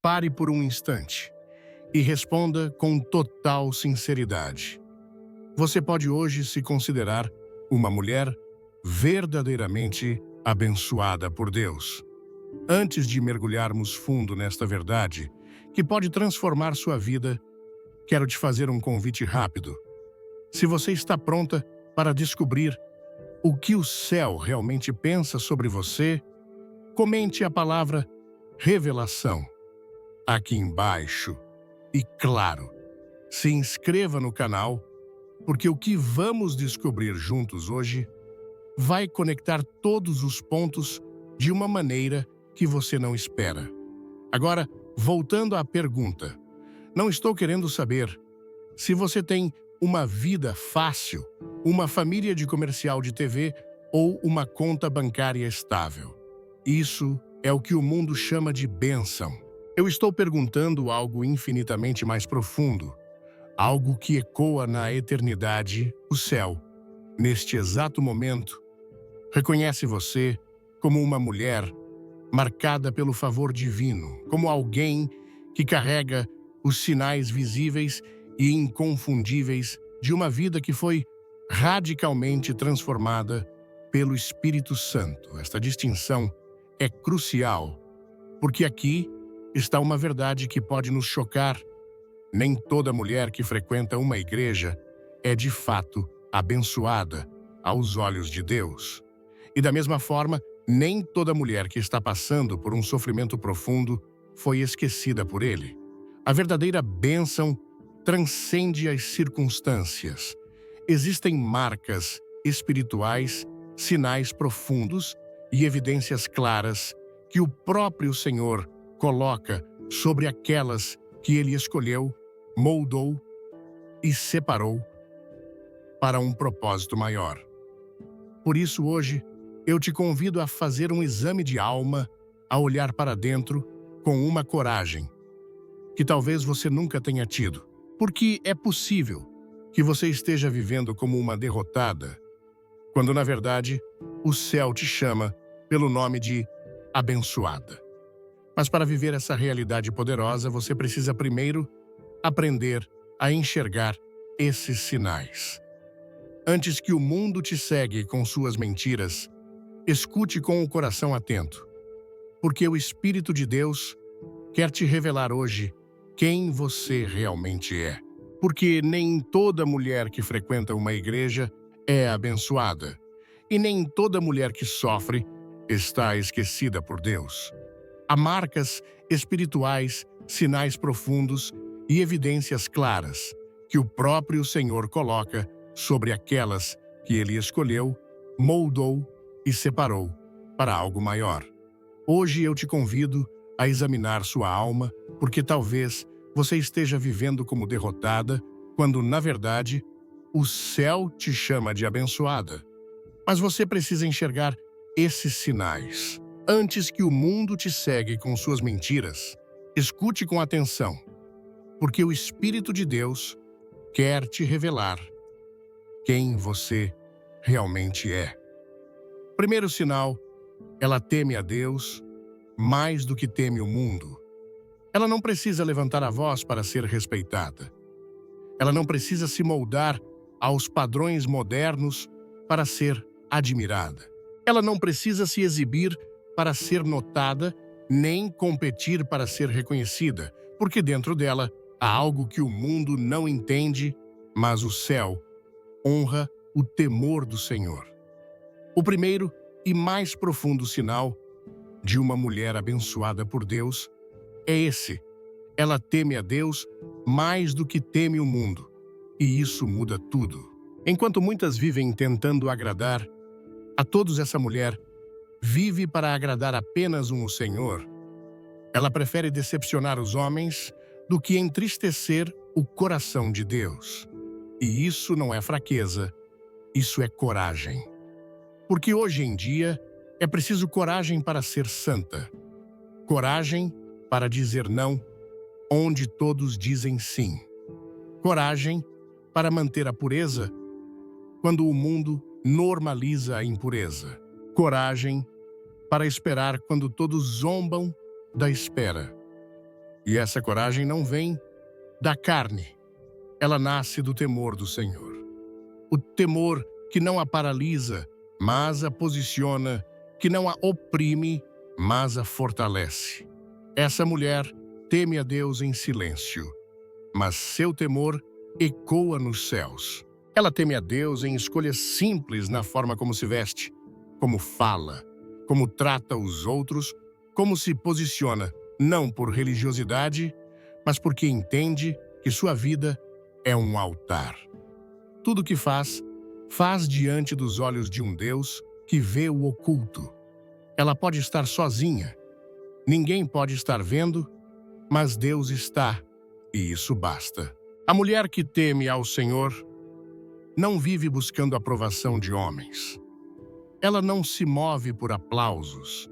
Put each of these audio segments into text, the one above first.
Pare por um instante e responda com total sinceridade. Você pode hoje se considerar uma mulher verdadeiramente abençoada por Deus. Antes de mergulharmos fundo nesta verdade, que pode transformar sua vida, quero te fazer um convite rápido. Se você está pronta para descobrir o que o céu realmente pensa sobre você, comente a palavra revelação aqui embaixo. E claro, se inscreva no canal, porque o que vamos descobrir juntos hoje vai conectar todos os pontos de uma maneira que você não espera. Agora, voltando à pergunta, não estou querendo saber se você tem uma vida fácil, uma família de comercial de TV ou uma conta bancária estável. Isso é o que o mundo chama de bênção. Eu estou perguntando algo infinitamente mais profundo, algo que ecoa na eternidade, o céu. Neste exato momento, reconhece você como uma mulher marcada pelo favor divino, como alguém que carrega os sinais visíveis e inconfundíveis de uma vida que foi radicalmente transformada pelo Espírito Santo. Esta distinção é crucial, porque aqui está uma verdade que pode nos chocar. Nem toda mulher que frequenta uma igreja é de fato abençoada aos olhos de Deus. E da mesma forma, nem toda mulher que está passando por um sofrimento profundo foi esquecida por Ele. A verdadeira bênção transcende as circunstâncias. Existem marcas espirituais, sinais profundos e evidências claras que o próprio Senhor coloca sobre aquelas que Ele escolheu, moldou e separou para um propósito maior. Por isso, hoje, eu te convido a fazer um exame de alma, a olhar para dentro com uma coragem que talvez você nunca tenha tido. Porque é possível que você esteja vivendo como uma derrotada, quando, na verdade, o céu te chama pelo nome de abençoada. Mas para viver essa realidade poderosa, você precisa primeiro aprender a enxergar esses sinais. Antes que o mundo te cegue com suas mentiras, escute com o coração atento, porque o Espírito de Deus quer te revelar hoje quem você realmente é. Porque nem toda mulher que frequenta uma igreja é abençoada, e nem toda mulher que sofre está esquecida por Deus. Há marcas espirituais, sinais profundos e evidências claras que o próprio Senhor coloca sobre aquelas que Ele escolheu, moldou e separou para algo maior. Hoje eu te convido a examinar sua alma, porque talvez você esteja vivendo como derrotada, quando, na verdade, o céu te chama de abençoada. Mas você precisa enxergar esses sinais. Antes que o mundo te cegue com suas mentiras, escute com atenção, porque o Espírito de Deus quer te revelar quem você realmente é. Primeiro sinal, ela teme a Deus mais do que teme o mundo. Ela não precisa levantar a voz para ser respeitada. Ela não precisa se moldar aos padrões modernos para ser admirada. Ela não precisa se exibir para ser notada, nem competir para ser reconhecida, porque dentro dela há algo que o mundo não entende, mas o céu honra o temor do Senhor. O primeiro e mais profundo sinal de uma mulher abençoada por Deus é esse. Ela teme a Deus mais do que teme o mundo. E isso muda tudo. Enquanto muitas vivem tentando agradar a todos, essa mulher vive para agradar apenas o Senhor. Ela prefere decepcionar os homens do que entristecer o coração de Deus. E isso não é fraqueza, isso é coragem. Porque hoje em dia é preciso coragem para ser santa. Coragem para dizer não onde todos dizem sim. Coragem para manter a pureza quando o mundo normaliza a impureza. Coragem para esperar quando todos zombam da espera. E essa coragem não vem da carne. Ela nasce do temor do Senhor. O temor que não a paralisa, mas a posiciona, que não a oprime, mas a fortalece. Essa mulher teme a Deus em silêncio, mas seu temor ecoa nos céus. Ela teme a Deus em escolhas simples na forma como se veste, como fala, como trata os outros, como se posiciona, não por religiosidade, mas porque entende que sua vida é um altar. Tudo que faz, faz diante dos olhos de um Deus que vê o oculto. Ela pode estar sozinha, ninguém pode estar vendo, mas Deus está, e isso basta. A mulher que teme ao Senhor não vive buscando a aprovação de homens. Ela não se move por aplausos.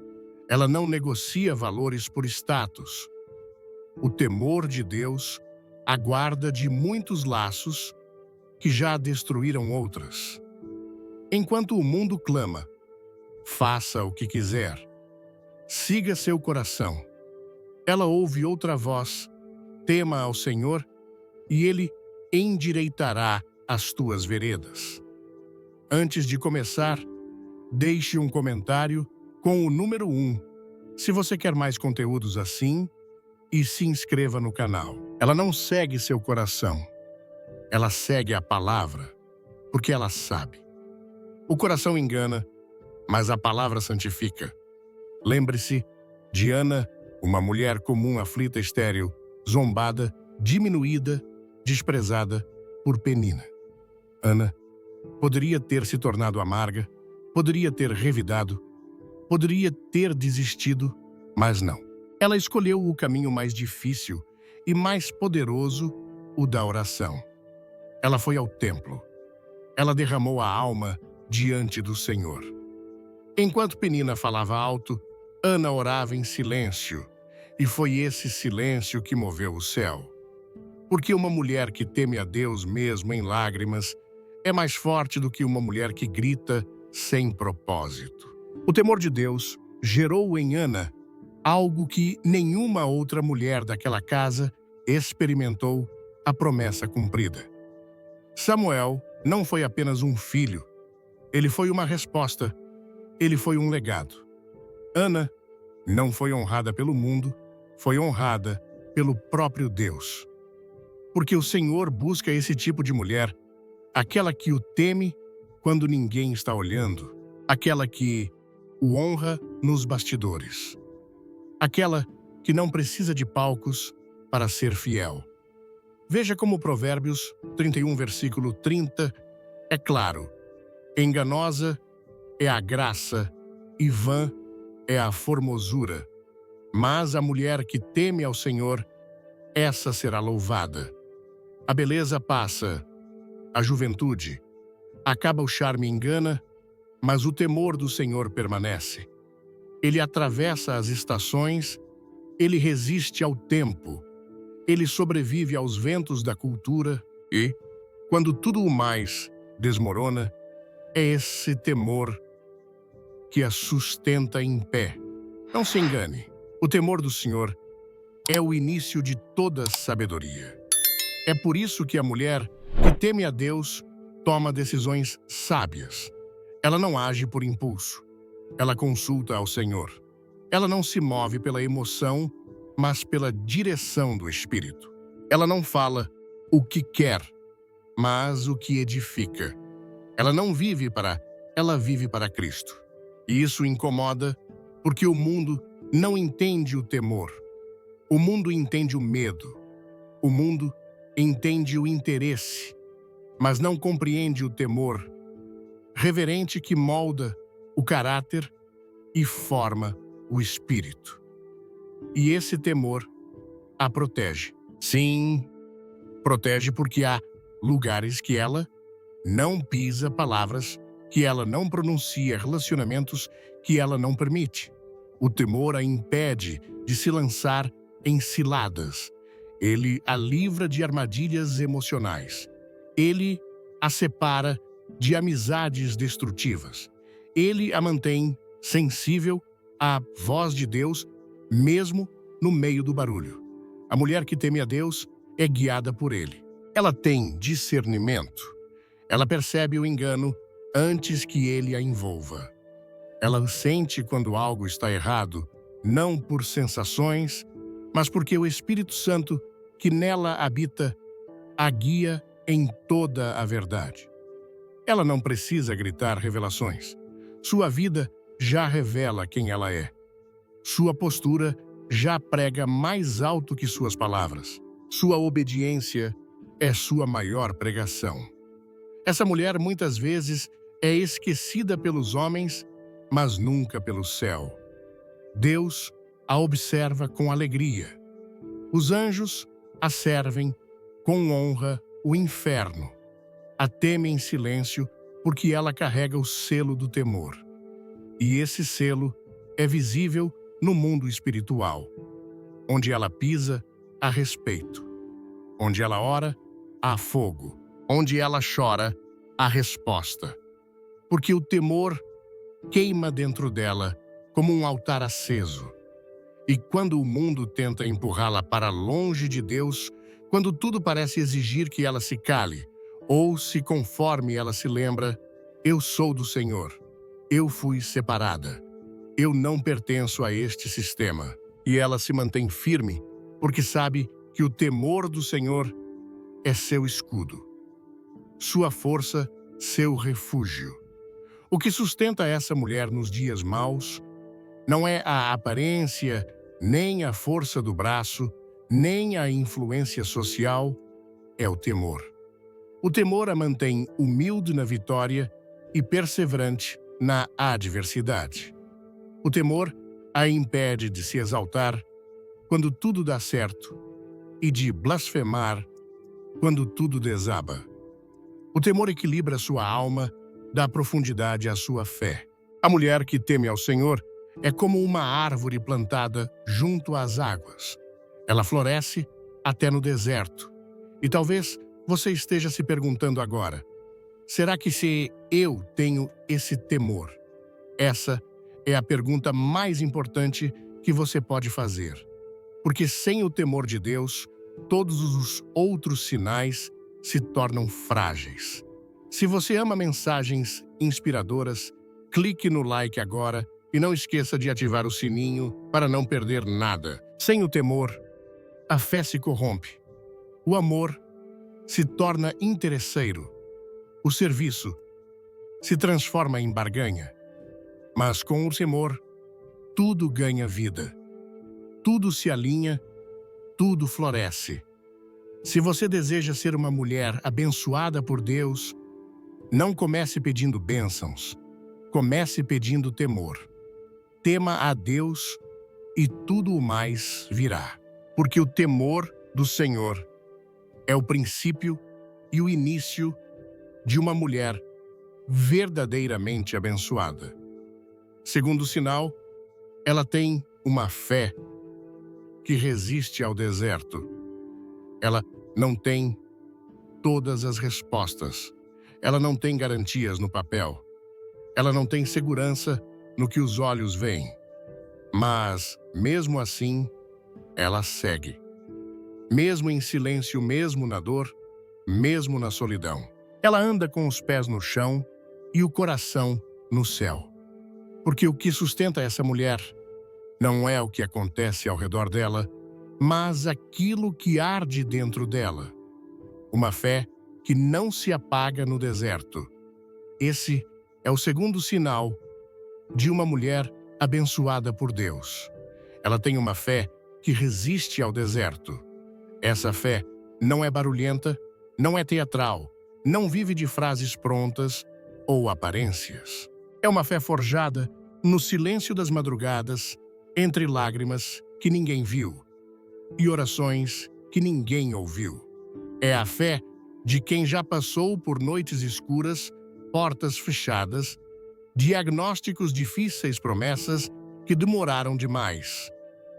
Ela não negocia valores por status. O temor de Deus a guarda de muitos laços que já destruíram outras. Enquanto o mundo clama, faça o que quiser, siga seu coração. Ela ouve outra voz, tema ao Senhor, e Ele endireitará as tuas veredas. Antes de começar, deixe um comentário com o número 1, se você quer mais conteúdos assim, e se inscreva no canal. Ela não segue seu coração, ela segue a palavra, porque ela sabe. O coração engana, mas a palavra santifica. Lembre-se de Ana, uma mulher comum, aflita, estéril, zombada, diminuída, desprezada por Penina. Ana poderia ter se tornado amarga, poderia ter revidado, poderia ter desistido, mas não. Ela escolheu o caminho mais difícil e mais poderoso, o da oração. Ela foi ao templo. Ela derramou a alma diante do Senhor. Enquanto Penina falava alto, Ana orava em silêncio, e foi esse silêncio que moveu o céu. Porque uma mulher que teme a Deus mesmo em lágrimas é mais forte do que uma mulher que grita sem propósito. O temor de Deus gerou em Ana algo que nenhuma outra mulher daquela casa experimentou: a promessa cumprida. Samuel não foi apenas um filho, ele foi uma resposta, ele foi um legado. Ana não foi honrada pelo mundo, foi honrada pelo próprio Deus. Porque o Senhor busca esse tipo de mulher, aquela que o teme quando ninguém está olhando, aquela que o honra nos bastidores, aquela que não precisa de palcos para ser fiel. Veja como Provérbios 31, versículo 30, é claro: enganosa é a graça e vã é a formosura, mas a mulher que teme ao Senhor, essa será louvada. A beleza passa, a juventude, acaba, o charme engana, mas o temor do Senhor permanece. Ele atravessa as estações, ele resiste ao tempo, ele sobrevive aos ventos da cultura e, quando tudo o mais desmorona, é esse temor que a sustenta em pé. Não se engane, o temor do Senhor é o início de toda sabedoria. É por isso que a mulher que teme a Deus toma decisões sábias. Ela não age por impulso. Ela consulta ao Senhor. Ela não se move pela emoção, mas pela direção do Espírito. Ela não fala o que quer, mas o que edifica. Ela vive para Cristo. E isso incomoda, porque o mundo não entende o temor. O mundo entende o medo. O mundo entende o interesse, mas não compreende o temor reverente que molda o caráter e forma o espírito. E esse temor a protege. Sim, protege porque há lugares que ela não pisa, palavras que ela não pronuncia, relacionamentos que ela não permite. O temor a impede de se lançar em ciladas. Ele a livra de armadilhas emocionais. Ele a separa de amizades destrutivas. Ele a mantém sensível à voz de Deus, mesmo no meio do barulho. A mulher que teme a Deus é guiada por Ele. Ela tem discernimento. Ela percebe o engano antes que ele a envolva. Ela sente quando algo está errado, não por sensações, mas porque o Espírito Santo que nela habita a guia em toda a verdade. Ela não precisa gritar revelações. Sua vida já revela quem ela é. Sua postura já prega mais alto que suas palavras. Sua obediência é sua maior pregação. Essa mulher muitas vezes é esquecida pelos homens, mas nunca pelo céu. Deus a observa com alegria. Os anjos a servem com honra. O inferno a teme em silêncio porque ela carrega o selo do temor. E esse selo é visível no mundo espiritual. Onde ela pisa, há respeito. Onde ela ora, há fogo. Onde ela chora, há resposta. Porque o temor queima dentro dela como um altar aceso. E quando o mundo tenta empurrá-la para longe de Deus, quando tudo parece exigir que ela se cale, ou se conforme ela se lembra, eu sou do Senhor, eu fui separada, eu não pertenço a este sistema. E ela se mantém firme, porque sabe que o temor do Senhor é seu escudo, sua força, seu refúgio. O que sustenta essa mulher nos dias maus não é a aparência, nem a força do braço, nem a influência social, é o temor. O temor a mantém humilde na vitória e perseverante na adversidade. O temor a impede de se exaltar quando tudo dá certo e de blasfemar quando tudo desaba. O temor equilibra sua alma, dá profundidade à sua fé. A mulher que teme ao Senhor é como uma árvore plantada junto às águas. Ela floresce até no deserto. E talvez você esteja se perguntando agora, será que se eu tenho esse temor? Essa é a pergunta mais importante que você pode fazer. Porque sem o temor de Deus, todos os outros sinais se tornam frágeis. Se você ama mensagens inspiradoras, clique no like agora e não esqueça de ativar o sininho para não perder nada. Sem o temor, a fé se corrompe. O amor se torna interesseiro. O serviço se transforma em barganha. Mas com o temor, tudo ganha vida. Tudo se alinha, tudo floresce. Se você deseja ser uma mulher abençoada por Deus, não comece pedindo bênçãos, comece pedindo temor. Tema a Deus e tudo o mais virá. Porque o temor do Senhor é o princípio e o início de uma mulher verdadeiramente abençoada. Segundo sinal, ela tem uma fé que resiste ao deserto. Ela não tem todas as respostas. Ela não tem garantias no papel. Ela não tem segurança no que os olhos veem. Mas, mesmo assim, ela segue. Mesmo em silêncio, mesmo na dor, mesmo na solidão. Ela anda com os pés no chão e o coração no céu. Porque o que sustenta essa mulher não é o que acontece ao redor dela, mas aquilo que arde dentro dela. Uma fé que não se apaga no deserto. Esse é o segundo sinal de uma mulher abençoada por Deus. Ela tem uma fé que resiste ao deserto. Essa fé não é barulhenta, não é teatral, não vive de frases prontas ou aparências. É uma fé forjada no silêncio das madrugadas, entre lágrimas que ninguém viu e orações que ninguém ouviu. É a fé de quem já passou por noites escuras, portas fechadas, diagnósticos difíceis, promessas que demoraram demais.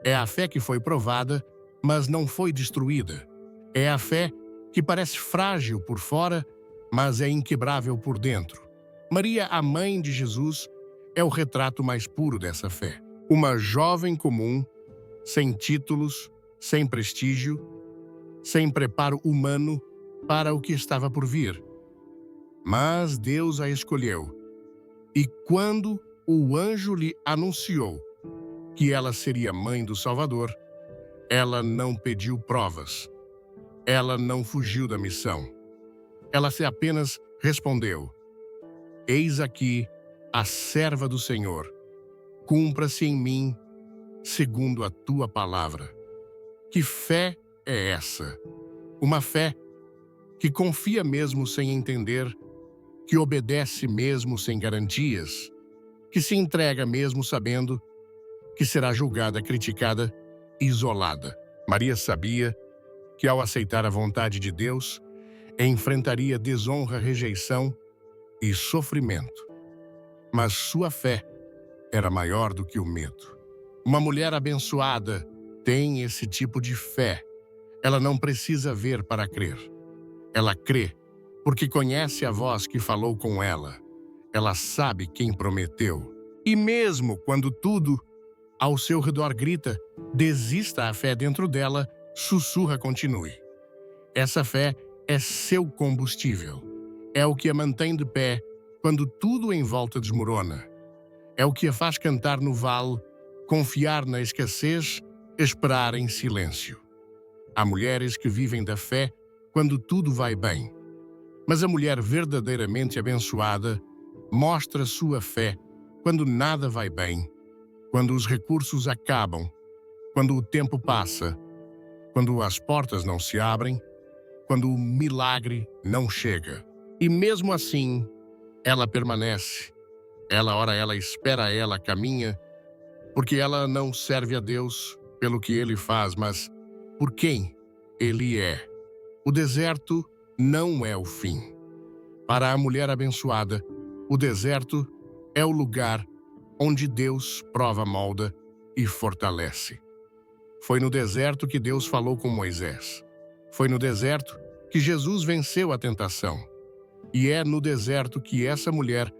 É a fé que foi provada, mas não foi destruída. É a fé que parece frágil por fora, mas é inquebrável por dentro. Maria, a mãe de Jesus, é o retrato mais puro dessa fé. Uma jovem comum, sem títulos, sem prestígio, sem preparo humano para o que estava por vir. Mas Deus a escolheu. E quando o anjo lhe anunciou que ela seria mãe do Salvador, ela não pediu provas. Ela não fugiu da missão. Ela se apenas respondeu: Eis aqui a serva do Senhor. Cumpra-se em mim segundo a tua palavra. Que fé é essa? Uma fé que confia mesmo sem entender, que obedece mesmo sem garantias, que se entrega mesmo sabendo que será julgada, criticada, isolada. Maria sabia que ao aceitar a vontade de Deus, enfrentaria desonra, rejeição e sofrimento. Mas sua fé era maior do que o medo. Uma mulher abençoada tem esse tipo de fé. Ela não precisa ver para crer. Ela crê porque conhece a voz que falou com ela. Ela sabe quem prometeu. E mesmo quando tudo ao seu redor grita, desista, a fé dentro dela sussurra, continue. Essa fé é seu combustível. É o que a mantém de pé quando tudo em volta desmorona. É o que a faz cantar no vale, confiar na escassez, esperar em silêncio. Há mulheres que vivem da fé quando tudo vai bem. Mas a mulher verdadeiramente abençoada mostra sua fé quando nada vai bem, quando os recursos acabam, quando o tempo passa, quando as portas não se abrem, quando o milagre não chega. E mesmo assim, ela permanece. Ela espera, ela caminha, porque ela não serve a Deus pelo que Ele faz, mas por quem Ele é. O deserto não é o fim. Para a mulher abençoada, o deserto é o lugar onde Deus prova, molda e fortalece. Foi no deserto que Deus falou com Moisés. Foi no deserto que Jesus venceu a tentação. E é no deserto que essa mulher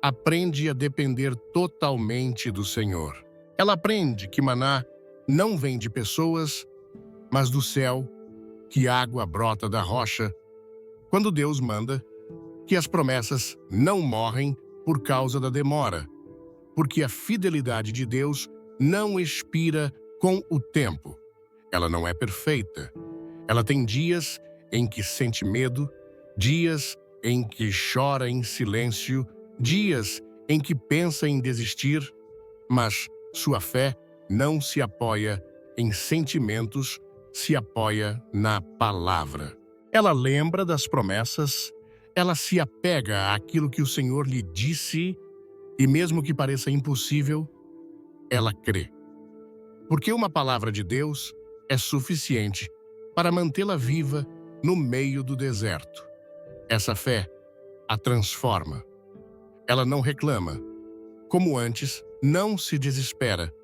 aprende a depender totalmente do Senhor. Ela aprende que maná não vem de pessoas, mas do céu, que água brota da rocha. Quando Deus manda, que as promessas não morrem por causa da demora, porque a fidelidade de Deus não expira com o tempo. Ela não é perfeita. Ela tem dias em que sente medo, dias em que chora em silêncio, dias em que pensa em desistir, mas sua fé não se apoia em sentimentos, se apoia na palavra. Ela lembra das promessas, ela se apega àquilo que o Senhor lhe disse e mesmo que pareça impossível, ela crê. Porque uma palavra de Deus é suficiente para mantê-la viva no meio do deserto. Essa fé a transforma. Ela não reclama. Como antes, não se desespera.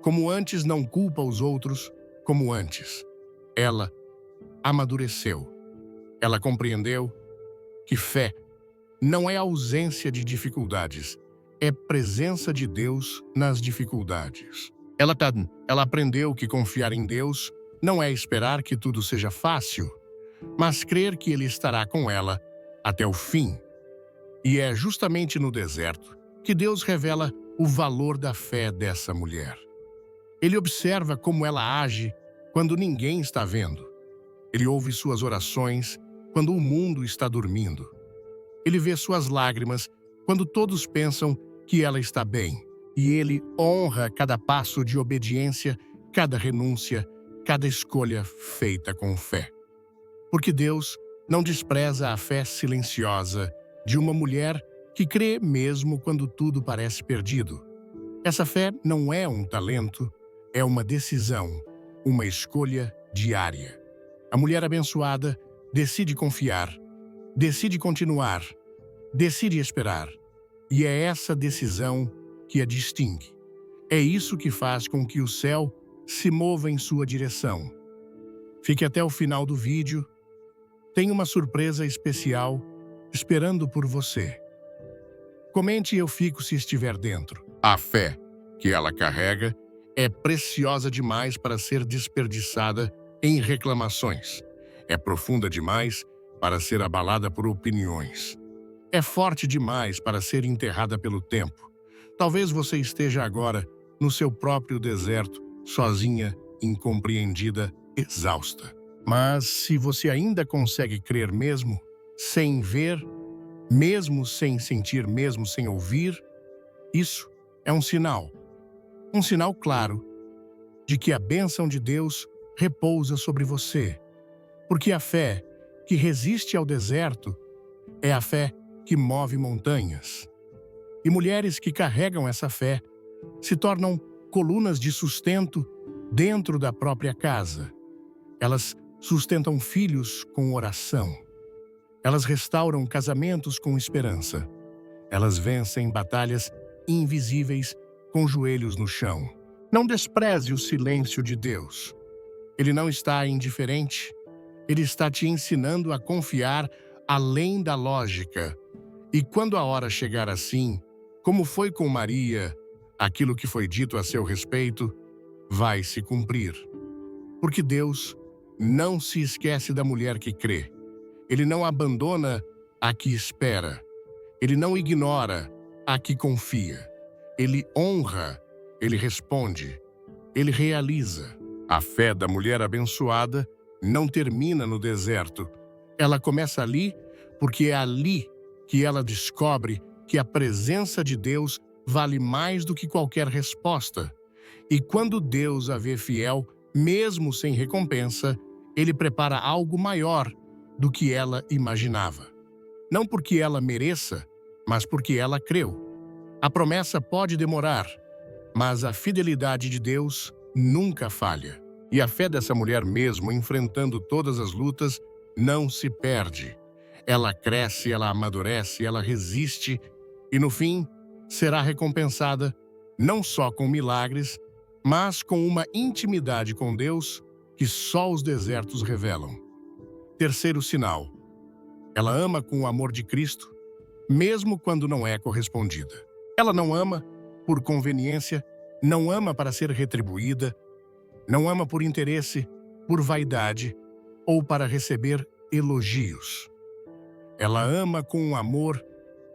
Como antes, não culpa os outros. Como antes, ela amadureceu. Ela compreendeu que fé não é ausência de dificuldades, é presença de Deus nas dificuldades. Ela aprendeu que confiar em Deus não é esperar que tudo seja fácil, mas crer que Ele estará com ela até o fim. E é justamente no deserto que Deus revela o valor da fé dessa mulher. Ele observa como ela age quando ninguém está vendo. Ele ouve suas orações quando o mundo está dormindo. Ele vê suas lágrimas quando todos pensam que ela está bem. E ele honra cada passo de obediência, cada renúncia, cada escolha feita com fé. Porque Deus não despreza a fé silenciosa de uma mulher que crê mesmo quando tudo parece perdido. Essa fé não é um talento, é uma decisão, uma escolha diária. A mulher abençoada decide confiar, decide continuar, decide esperar. E é essa decisão que a distingue. É isso que faz com que o céu se mova em sua direção. Fique até o final do vídeo. Tem uma surpresa especial esperando por você. Comente e eu fico se estiver dentro. A fé que ela carrega é preciosa demais para ser desperdiçada em reclamações. É profunda demais para ser abalada por opiniões. É forte demais para ser enterrada pelo tempo. Talvez você esteja agora no seu próprio deserto, sozinha, incompreendida, exausta. Mas se você ainda consegue crer mesmo, sem ver, mesmo sem sentir, mesmo sem ouvir, isso é um sinal claro de que a bênção de Deus repousa sobre você. Porque a fé que resiste ao deserto é a fé que move montanhas. E mulheres que carregam essa fé se tornam colunas de sustento dentro da própria casa. Elas sustentam filhos com oração. Elas restauram casamentos com esperança. Elas vencem batalhas invisíveis com joelhos no chão. Não despreze o silêncio de Deus. Ele não está indiferente. Ele está te ensinando a confiar além da lógica. E quando a hora chegar assim, como foi com Maria, aquilo que foi dito a seu respeito vai se cumprir. Porque Deus não se esquece da mulher que crê. Ele não abandona a que espera. Ele não ignora a que confia. Ele honra, ele responde, ele realiza. A fé da mulher abençoada não termina no deserto. Ela começa ali, porque é ali que ela descobre que a presença de Deus vale mais do que qualquer resposta. E quando Deus a vê fiel, mesmo sem recompensa, ele prepara algo maior do que ela imaginava. Não porque ela mereça, mas porque ela creu. A promessa pode demorar, mas a fidelidade de Deus nunca falha. E a fé dessa mulher, mesmo enfrentando todas as lutas, não se perde. Ela cresce, ela amadurece, ela resiste e, no fim, será recompensada não só com milagres, mas com uma intimidade com Deus que só os desertos revelam. Terceiro sinal. Ela ama com o amor de Cristo, mesmo quando não é correspondida. Ela não ama por conveniência, não ama para ser retribuída, não ama por interesse, por vaidade ou para receber elogios. Ela ama com um amor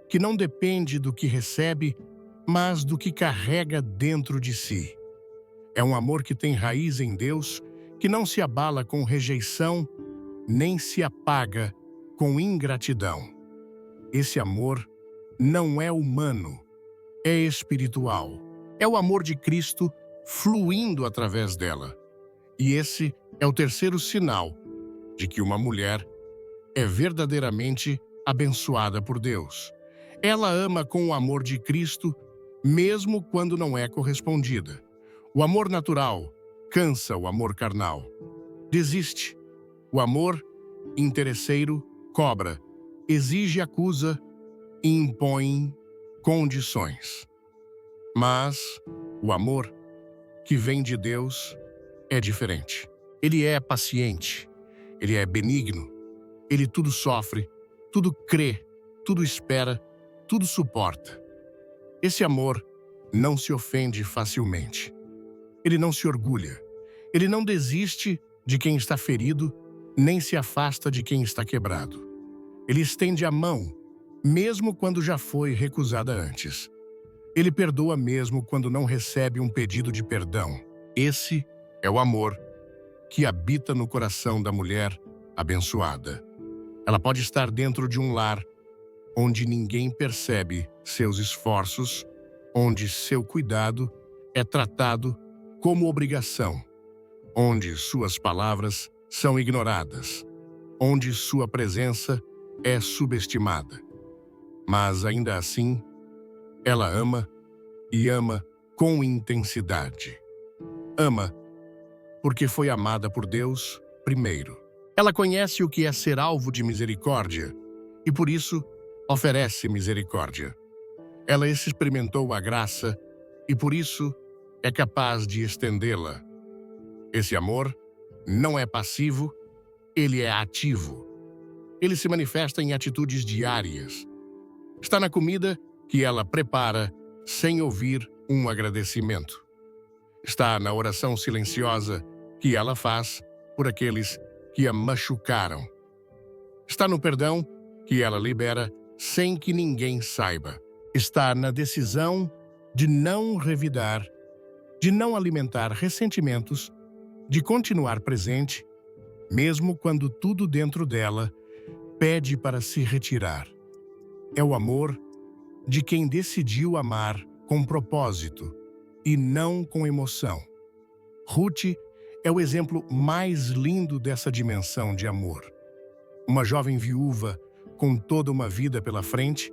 que não depende do que recebe, mas do que carrega dentro de si. É um amor que tem raiz em Deus, que não se abala com rejeição, nem se apaga com ingratidão. Esse amor não é humano, é espiritual. É o amor de Cristo fluindo através dela. E esse é o terceiro sinal de que uma mulher é verdadeiramente abençoada por Deus. Ela ama com o amor de Cristo, mesmo quando não é correspondida. O amor natural cansa o amor carnal. Desiste. O amor interesseiro cobra, exige, acusa e impõe condições. Mas o amor que vem de Deus é diferente. Ele é paciente, ele é benigno, ele tudo sofre, tudo crê, tudo espera, tudo suporta. Esse amor não se ofende facilmente. Ele não se orgulha. Ele não desiste de quem está ferido, nem se afasta de quem está quebrado. Ele estende a mão, mesmo quando já foi recusada antes. Ele perdoa mesmo quando não recebe um pedido de perdão. Esse é o amor que habita no coração da mulher abençoada. Ela pode estar dentro de um lar onde ninguém percebe seus esforços, onde seu cuidado é tratado como obrigação, onde suas palavras são ignoradas, onde sua presença é subestimada. Mas ainda assim, ela ama e ama com intensidade. Ama porque foi amada por Deus primeiro. Ela conhece o que é ser alvo de misericórdia e por isso oferece misericórdia. Ela experimentou a graça e por isso é capaz de estendê-la. Esse amor não é passivo, ele é ativo. Ele se manifesta em atitudes diárias. Está na comida que ela prepara sem ouvir um agradecimento. Está na oração silenciosa que ela faz por aqueles que a machucaram. Está no perdão que ela libera sem que ninguém saiba. Está na decisão de não revidar, de não alimentar ressentimentos, de continuar presente, mesmo quando tudo dentro dela pede para se retirar. É o amor de quem decidiu amar com propósito e não com emoção. Ruth é o exemplo mais lindo dessa dimensão de amor. Uma jovem viúva com toda uma vida pela frente,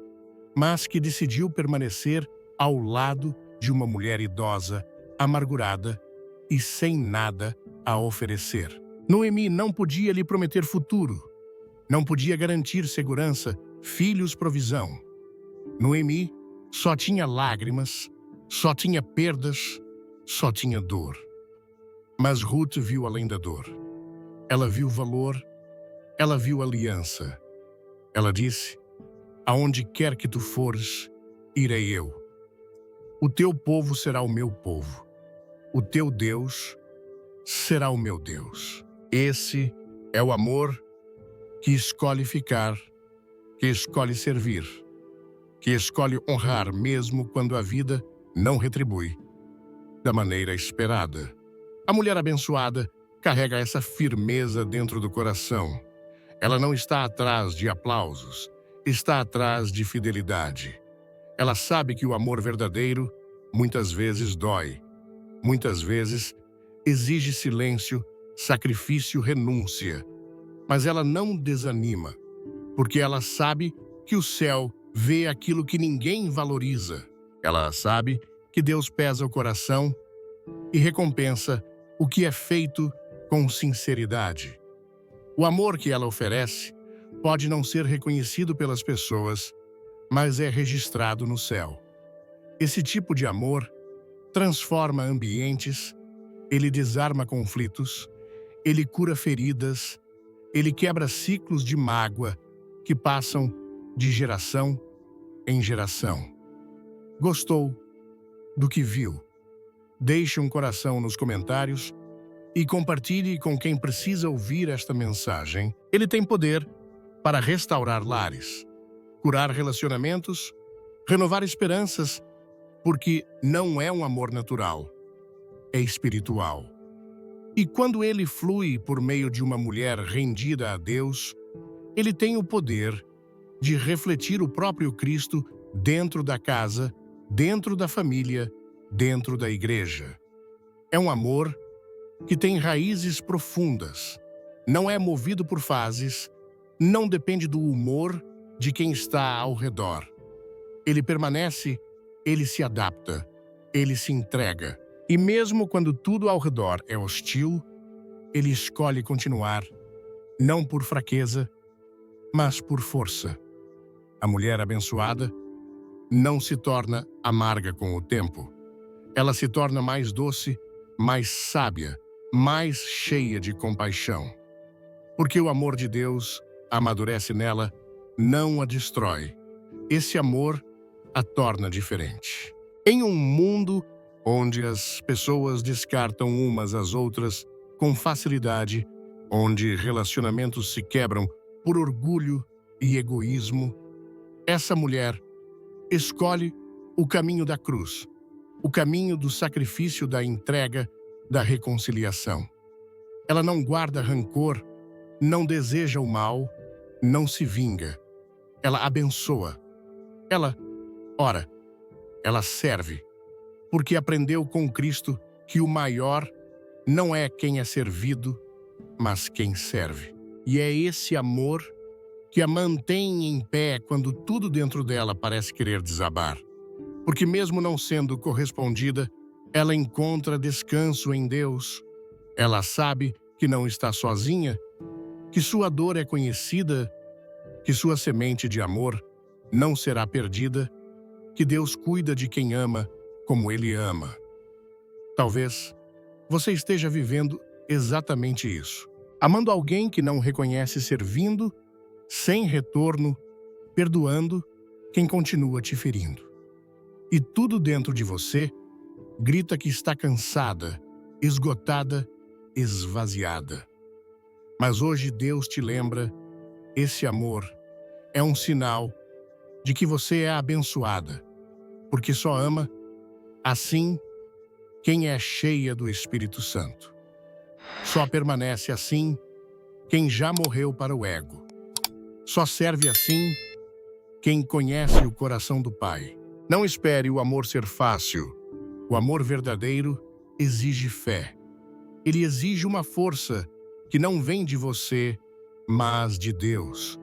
mas que decidiu permanecer ao lado de uma mulher idosa, amargurada e sem nada a oferecer. Noemi não podia lhe prometer futuro, não podia garantir segurança, filhos, provisão. Noemi só tinha lágrimas, só tinha perdas, só tinha dor. Mas Ruth viu além da dor. Ela viu valor, ela viu aliança. Ela disse: aonde quer que tu fores, irei eu. O teu povo será o meu povo. O teu Deus será o meu Deus. Esse é o amor que escolhe ficar, que escolhe servir, que escolhe honrar mesmo quando a vida não retribui da maneira esperada. A mulher abençoada carrega essa firmeza dentro do coração. Ela não está atrás de aplausos, está atrás de fidelidade. Ela sabe que o amor verdadeiro muitas vezes dói, muitas vezes exige silêncio, sacrifício, renúncia. Mas ela não desanima, porque ela sabe que o céu vê aquilo que ninguém valoriza. Ela sabe que Deus pesa o coração e recompensa o que é feito com sinceridade. O amor que ela oferece pode não ser reconhecido pelas pessoas, mas é registrado no céu. Esse tipo de amor transforma ambientes, ele desarma conflitos, ele cura feridas, ele quebra ciclos de mágoa que passam de geração em geração. Gostou do que viu? Deixe um coração nos comentários e compartilhe com quem precisa ouvir esta mensagem. Ele tem poder para restaurar lares, curar relacionamentos, renovar esperanças, porque não é um amor natural, é espiritual. E quando ele flui por meio de uma mulher rendida a Deus, ele tem o poder de refletir o próprio Cristo dentro da casa, dentro da família, dentro da igreja. É um amor que tem raízes profundas, não é movido por fases, não depende do humor de quem está ao redor. Ele permanece, ele se adapta, ele se entrega. E mesmo quando tudo ao redor é hostil, ele escolhe continuar, não por fraqueza, mas por força. A mulher abençoada não se torna amarga com o tempo. Ela se torna mais doce, mais sábia, mais cheia de compaixão. Porque o amor de Deus amadurece nela, não a destrói. Esse amor a torna diferente. Em um mundo onde as pessoas descartam umas às outras com facilidade, onde relacionamentos se quebram por orgulho e egoísmo, essa mulher escolhe o caminho da cruz, o caminho do sacrifício, da entrega, da reconciliação. Ela não guarda rancor, não deseja o mal, não se vinga. Ela abençoa. Ela ora. Ela serve. Porque aprendeu com Cristo que o maior não é quem é servido, mas quem serve. E é esse amor que a mantém em pé quando tudo dentro dela parece querer desabar. Porque mesmo não sendo correspondida, ela encontra descanso em Deus. Ela sabe que não está sozinha, que sua dor é conhecida, que sua semente de amor não será perdida, que Deus cuida de quem ama como Ele ama. Talvez você esteja vivendo exatamente isso. Amando alguém que não reconhece, servindo, sem retorno, perdoando quem continua te ferindo. E tudo dentro de você grita que está cansada, esgotada, esvaziada. Mas hoje Deus te lembra, esse amor é um sinal de que você é abençoada, porque só ama assim quem é cheia do Espírito Santo. Só permanece assim quem já morreu para o ego. Só serve assim quem conhece o coração do Pai. Não espere o amor ser fácil. O amor verdadeiro exige fé. Ele exige uma força que não vem de você, mas de Deus.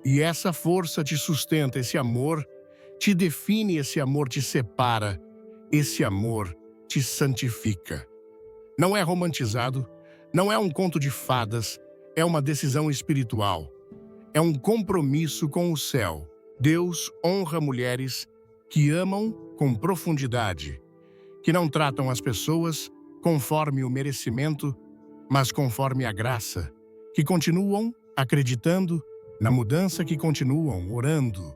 E essa força te sustenta, esse amor te define, esse amor te separa, esse amor te santifica. Não é romantizado, não é um conto de fadas, é uma decisão espiritual. É um compromisso com o céu. Deus honra mulheres que amam com profundidade, que não tratam as pessoas conforme o merecimento, mas conforme a graça, que continuam acreditando na mudança, que continuam orando,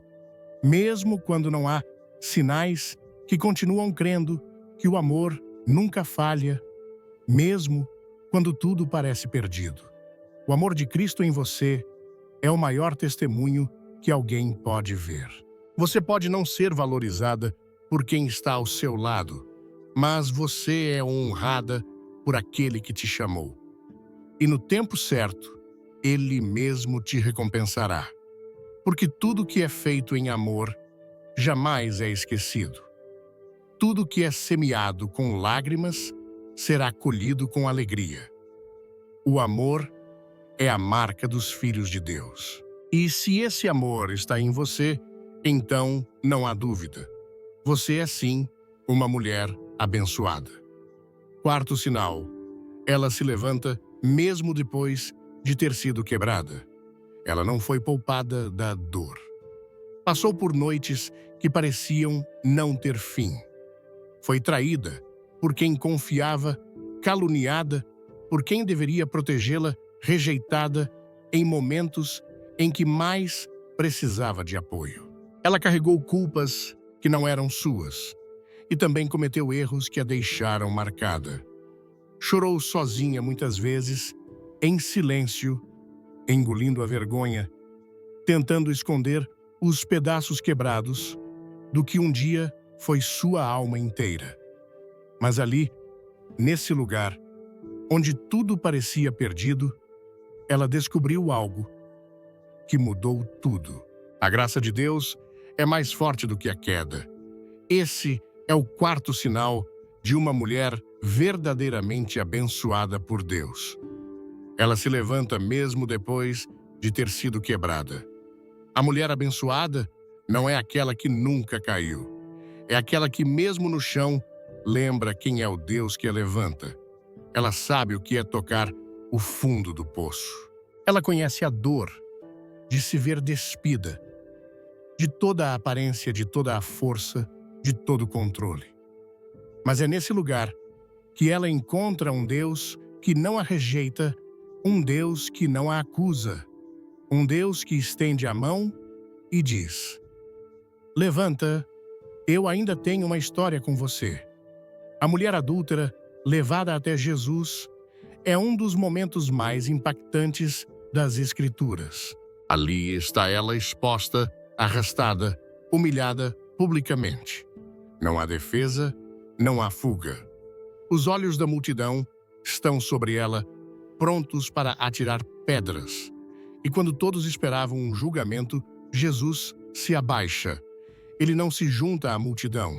mesmo quando não há sinais, que continuam crendo que o amor nunca falha, mesmo quando tudo parece perdido. O amor de Cristo em você é o maior testemunho que alguém pode ver. Você pode não ser valorizada por quem está ao seu lado, mas você é honrada por aquele que te chamou. E no tempo certo, ele mesmo te recompensará. Porque tudo que é feito em amor jamais é esquecido. Tudo que é semeado com lágrimas será colhido com alegria. O amor é a marca dos filhos de Deus. E se esse amor está em você, então não há dúvida. Você é sim uma mulher abençoada. Quarto sinal, ela se levanta mesmo depois de ter sido quebrada. Ela não foi poupada da dor. Passou por noites que pareciam não ter fim. Foi traída por quem confiava, caluniada por quem deveria protegê-la, rejeitada em momentos em que mais precisava de apoio. Ela carregou culpas que não eram suas e também cometeu erros que a deixaram marcada. Chorou sozinha muitas vezes, em silêncio, engolindo a vergonha, tentando esconder os pedaços quebrados do que um dia foi sua alma inteira. Mas ali, nesse lugar, onde tudo parecia perdido, ela descobriu algo que mudou tudo. A graça de Deus é mais forte do que a queda. Esse é o quarto sinal de uma mulher verdadeiramente abençoada por Deus. Ela se levanta mesmo depois de ter sido quebrada. A mulher abençoada não é aquela que nunca caiu. É aquela que, mesmo no chão, lembra quem é o Deus que a levanta. Ela sabe o que é tocar o fundo do poço. Ela conhece a dor de se ver despida de toda a aparência, de toda a força, de todo o controle. Mas é nesse lugar que ela encontra um Deus que não a rejeita, um Deus que não a acusa, um Deus que estende a mão e diz: levanta, eu ainda tenho uma história com você. A mulher adúltera, levada até Jesus, é um dos momentos mais impactantes das Escrituras. Ali está ela exposta, arrastada, humilhada publicamente. Não há defesa, não há fuga. Os olhos da multidão estão sobre ela, prontos para atirar pedras. E quando todos esperavam um julgamento, Jesus se abaixa. Ele não se junta à multidão.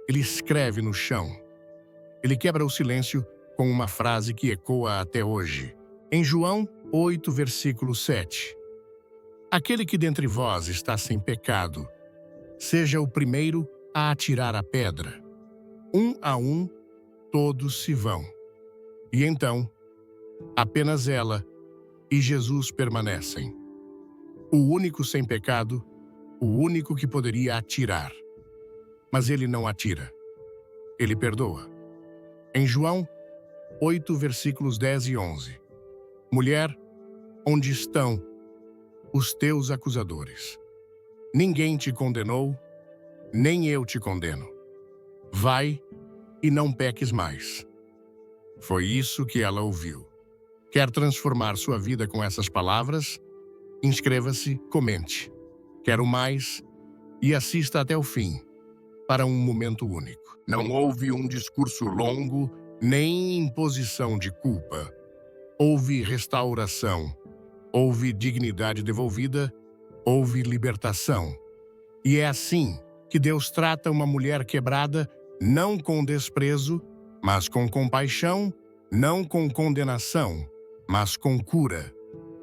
Ele escreve no chão. Ele quebra o silêncio com uma frase que ecoa até hoje. Em João 8, versículo 7. Aquele que dentre vós está sem pecado, seja o primeiro a atirar a pedra. Um a um, todos se vão. E então, apenas ela e Jesus permanecem. O único sem pecado, o único que poderia atirar. Mas ele não atira. Ele perdoa. Em João 8, versículos 10 e 11. Mulher, onde estão os teus acusadores? Ninguém te condenou, nem eu te condeno. Vai e não peques mais. Foi isso que ela ouviu. Quer transformar sua vida com essas palavras? Inscreva-se, comente. Quero mais e assista até o fim, para um momento único. Não houve um discurso longo, nem imposição de culpa. Houve restauração, houve dignidade devolvida, houve libertação. E é assim que Deus trata uma mulher quebrada, não com desprezo, mas com compaixão, não com condenação, mas com cura.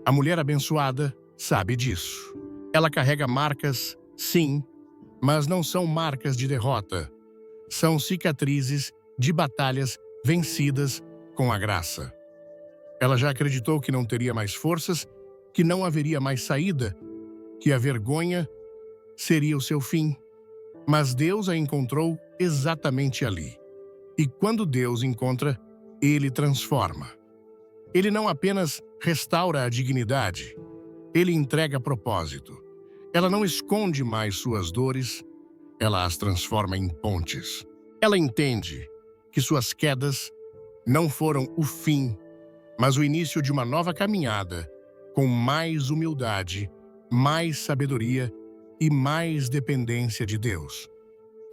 A mulher abençoada sabe disso. Ela carrega marcas, sim, mas não são marcas de derrota. São cicatrizes de batalhas vencidas com a graça. Ela já acreditou que não teria mais forças, que não haveria mais saída, que a vergonha seria o seu fim. Mas Deus a encontrou exatamente ali. E quando Deus encontra, Ele transforma. Ele não apenas restaura a dignidade, Ele entrega propósito. Ela não esconde mais suas dores, ela as transforma em pontes. Ela entende que suas quedas não foram o fim, mas o início de uma nova caminhada, com mais humildade, mais sabedoria e mais dependência de Deus.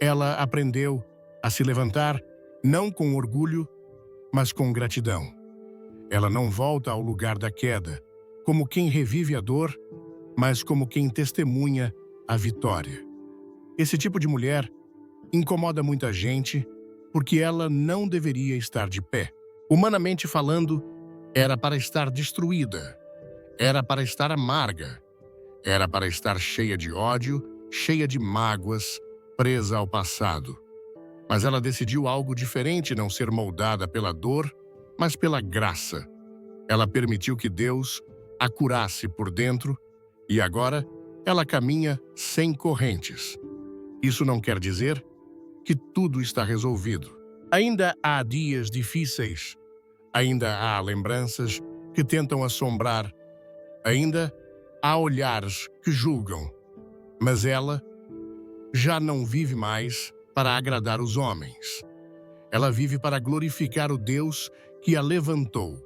Ela aprendeu a se levantar não com orgulho, mas com gratidão. Ela não volta ao lugar da queda, como quem revive a dor, mas como quem testemunha a vitória. Esse tipo de mulher incomoda muita gente porque ela não deveria estar de pé. Humanamente falando, era para estar destruída, era para estar amarga, era para estar cheia de ódio, cheia de mágoas, presa ao passado. Mas ela decidiu algo diferente, não ser moldada pela dor, mas pela graça. Ela permitiu que Deus a curasse por dentro e agora ela caminha sem correntes. Isso não quer dizer que tudo está resolvido. Ainda há dias difíceis, ainda há lembranças que tentam assombrar, ainda há olhares que julgam, mas ela já não vive mais para agradar os homens. Ela vive para glorificar o Deus que a levantou.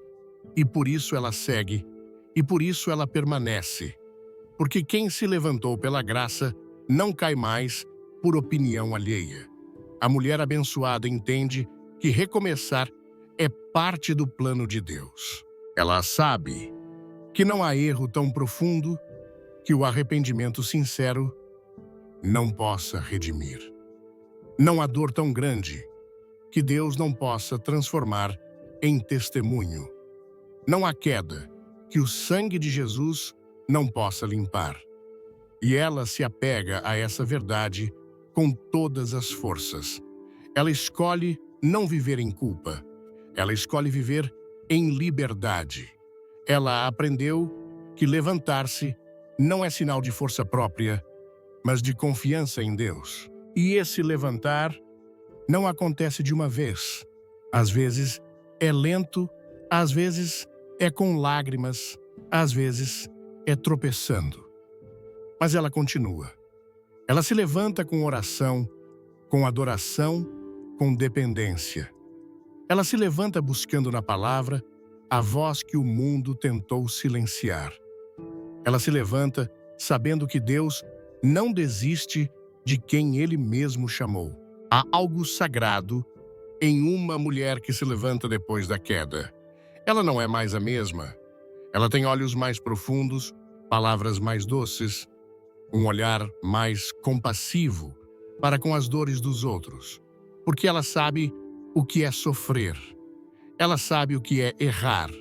E por isso ela segue, e por isso ela permanece. Porque quem se levantou pela graça não cai mais por opinião alheia. A mulher abençoada entende que recomeçar é parte do plano de Deus. Ela sabe que não há erro tão profundo que o arrependimento sincero não possa redimir. Não há dor tão grande que Deus não possa transformar em testemunho. Não há queda que o sangue de Jesus não possa limpar. E ela se apega a essa verdade com todas as forças. Ela escolhe não viver em culpa. Ela escolhe viver em liberdade. Ela aprendeu que levantar-se não é sinal de força própria, mas de confiança em Deus. E esse levantar não acontece de uma vez. Às vezes é lento, às vezes é com lágrimas, às vezes é tropeçando. Mas ela continua. Ela se levanta com oração, com adoração, com dependência. Ela se levanta buscando na palavra a voz que o mundo tentou silenciar. Ela se levanta sabendo que Deus não desiste de quem Ele mesmo chamou. Há algo sagrado em uma mulher que se levanta depois da queda. Ela não é mais a mesma. Ela tem olhos mais profundos, palavras mais doces, um olhar mais compassivo para com as dores dos outros. Porque ela sabe o que é sofrer. Ela sabe o que é errar.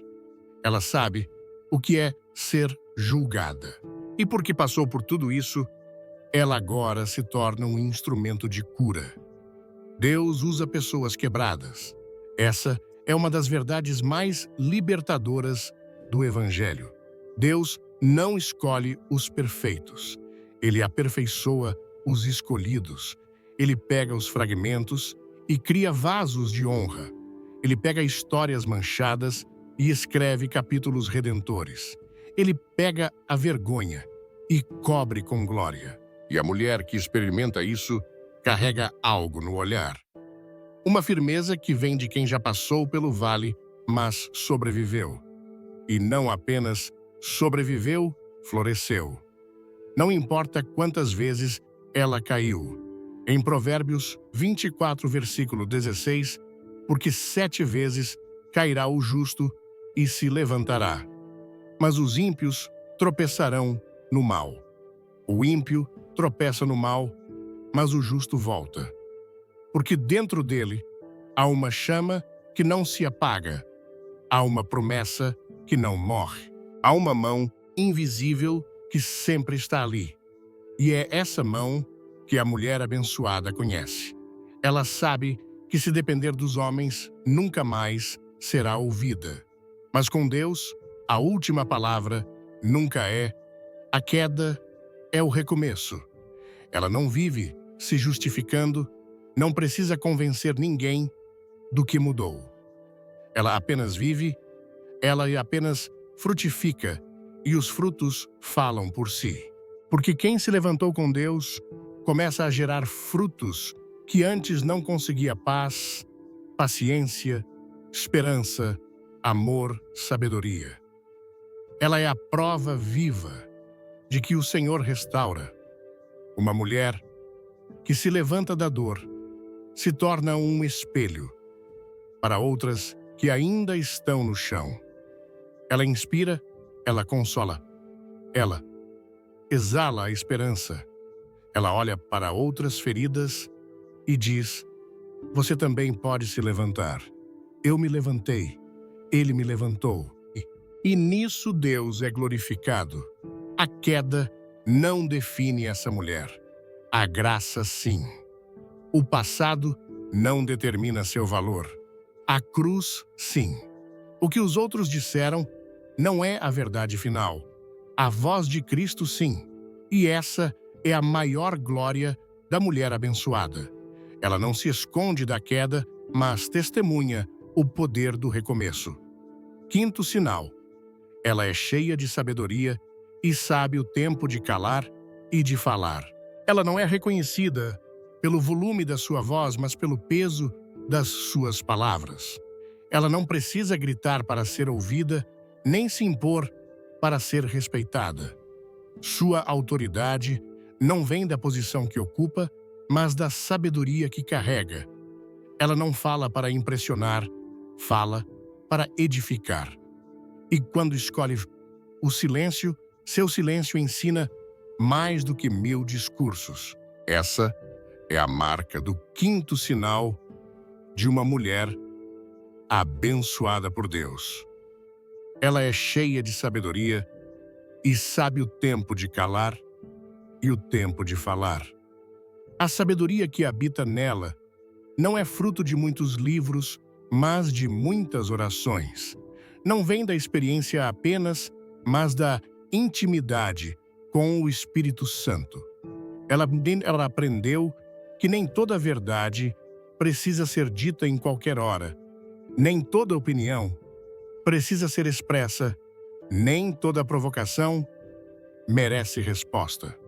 Ela sabe o que é ser julgada. E porque passou por tudo isso, ela agora se torna um instrumento de cura. Deus usa pessoas quebradas. Essa é uma das verdades mais libertadoras do Evangelho. Deus não escolhe os perfeitos. Ele aperfeiçoa os escolhidos. Ele pega os fragmentos e cria vasos de honra. Ele pega histórias manchadas e escreve capítulos redentores. Ele pega a vergonha e cobre com glória. E a mulher que experimenta isso carrega algo no olhar. Uma firmeza que vem de quem já passou pelo vale, mas sobreviveu. E não apenas sobreviveu, floresceu. Não importa quantas vezes ela caiu. Em Provérbios 24, versículo 16, porque 7 vezes cairá o justo e se levantará. Mas os ímpios tropeçarão no mal. O ímpio tropeça no mal, mas o justo volta. Porque dentro dele há uma chama que não se apaga, há uma promessa que não morre, há uma mão invisível que sempre está ali. E é essa mão que a mulher abençoada conhece. Ela sabe que se depender dos homens, nunca mais será ouvida. Mas com Deus, a última palavra nunca é. A queda é o recomeço. Ela não vive se justificando, não precisa convencer ninguém do que mudou. Ela apenas vive, ela apenas frutifica, e os frutos falam por si. Porque quem se levantou com Deus começa a gerar frutos que antes não conseguia: paz, paciência, esperança, amor, sabedoria. Ela é a prova viva de que o Senhor restaura. Uma mulher que se levanta da dor se torna um espelho para outras que ainda estão no chão. Ela inspira, ela consola, ela exala a esperança. Ela olha para outras feridas e diz: você também pode se levantar. Eu me levantei, ele me levantou. E nisso Deus é glorificado. A queda não define essa mulher. A graça, sim. O passado não determina seu valor. A cruz, sim. O que os outros disseram não é a verdade final. A voz de Cristo, sim. E essa é a maior glória da mulher abençoada. Ela não se esconde da queda, mas testemunha o poder do recomeço. Quinto sinal. Ela é cheia de sabedoria e sabe o tempo de calar e de falar. Ela não é reconhecida pelo volume da sua voz, mas pelo peso das suas palavras. Ela não precisa gritar para ser ouvida, nem se impor para ser respeitada. Sua autoridade não vem da posição que ocupa, mas da sabedoria que carrega. Ela não fala para impressionar, fala para edificar. E quando escolhe o silêncio, seu silêncio ensina mais do que 1000 discursos. Essa é a marca do quinto sinal de uma mulher abençoada por Deus. Ela é cheia de sabedoria e sabe o tempo de calar e o tempo de falar. A sabedoria que habita nela não é fruto de muitos livros, mas de muitas orações. Não vem da experiência apenas, mas da intimidade com o Espírito Santo. Ela aprendeu que nem toda verdade precisa ser dita em qualquer hora, nem toda opinião precisa ser expressa, nem toda provocação merece resposta.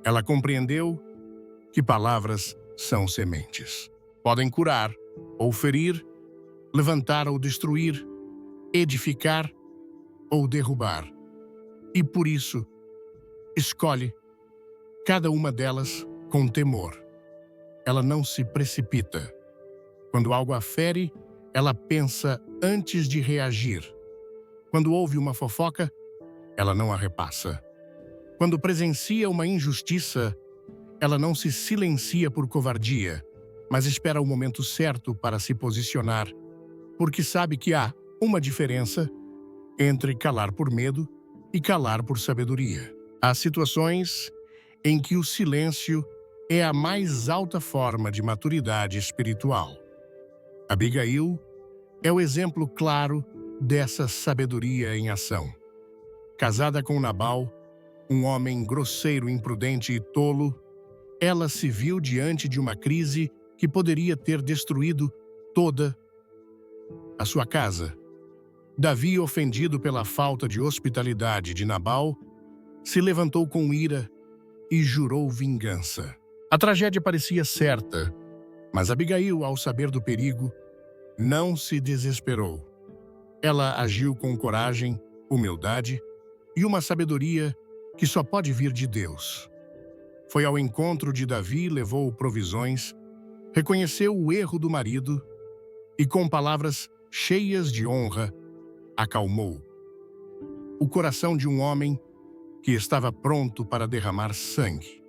Ela compreendeu que palavras são sementes. Podem curar ou ferir, levantar ou destruir, edificar ou derrubar. E por isso, escolhe cada uma delas com temor. Ela não se precipita. Quando algo a fere, ela pensa antes de reagir. Quando ouve uma fofoca, ela não a repassa. Quando presencia uma injustiça, ela não se silencia por covardia, mas espera o momento certo para se posicionar, porque sabe que há uma diferença entre calar por medo e calar por sabedoria. Há situações em que o silêncio é a mais alta forma de maturidade espiritual. Abigail é o exemplo claro dessa sabedoria em ação. Casada com Nabal, um homem grosseiro, imprudente e tolo, ela se viu diante de uma crise que poderia ter destruído toda a sua casa. Davi, ofendido pela falta de hospitalidade de Nabal, se levantou com ira e jurou vingança. A tragédia parecia certa, Mas Abigail, ao saber do perigo, não se desesperou. Ela agiu com coragem, humildade e uma sabedoria que só pode vir de Deus. Foi ao encontro de Davi, levou provisões, reconheceu o erro do marido e, com palavras cheias de honra, acalmou o coração de um homem que estava pronto para derramar sangue.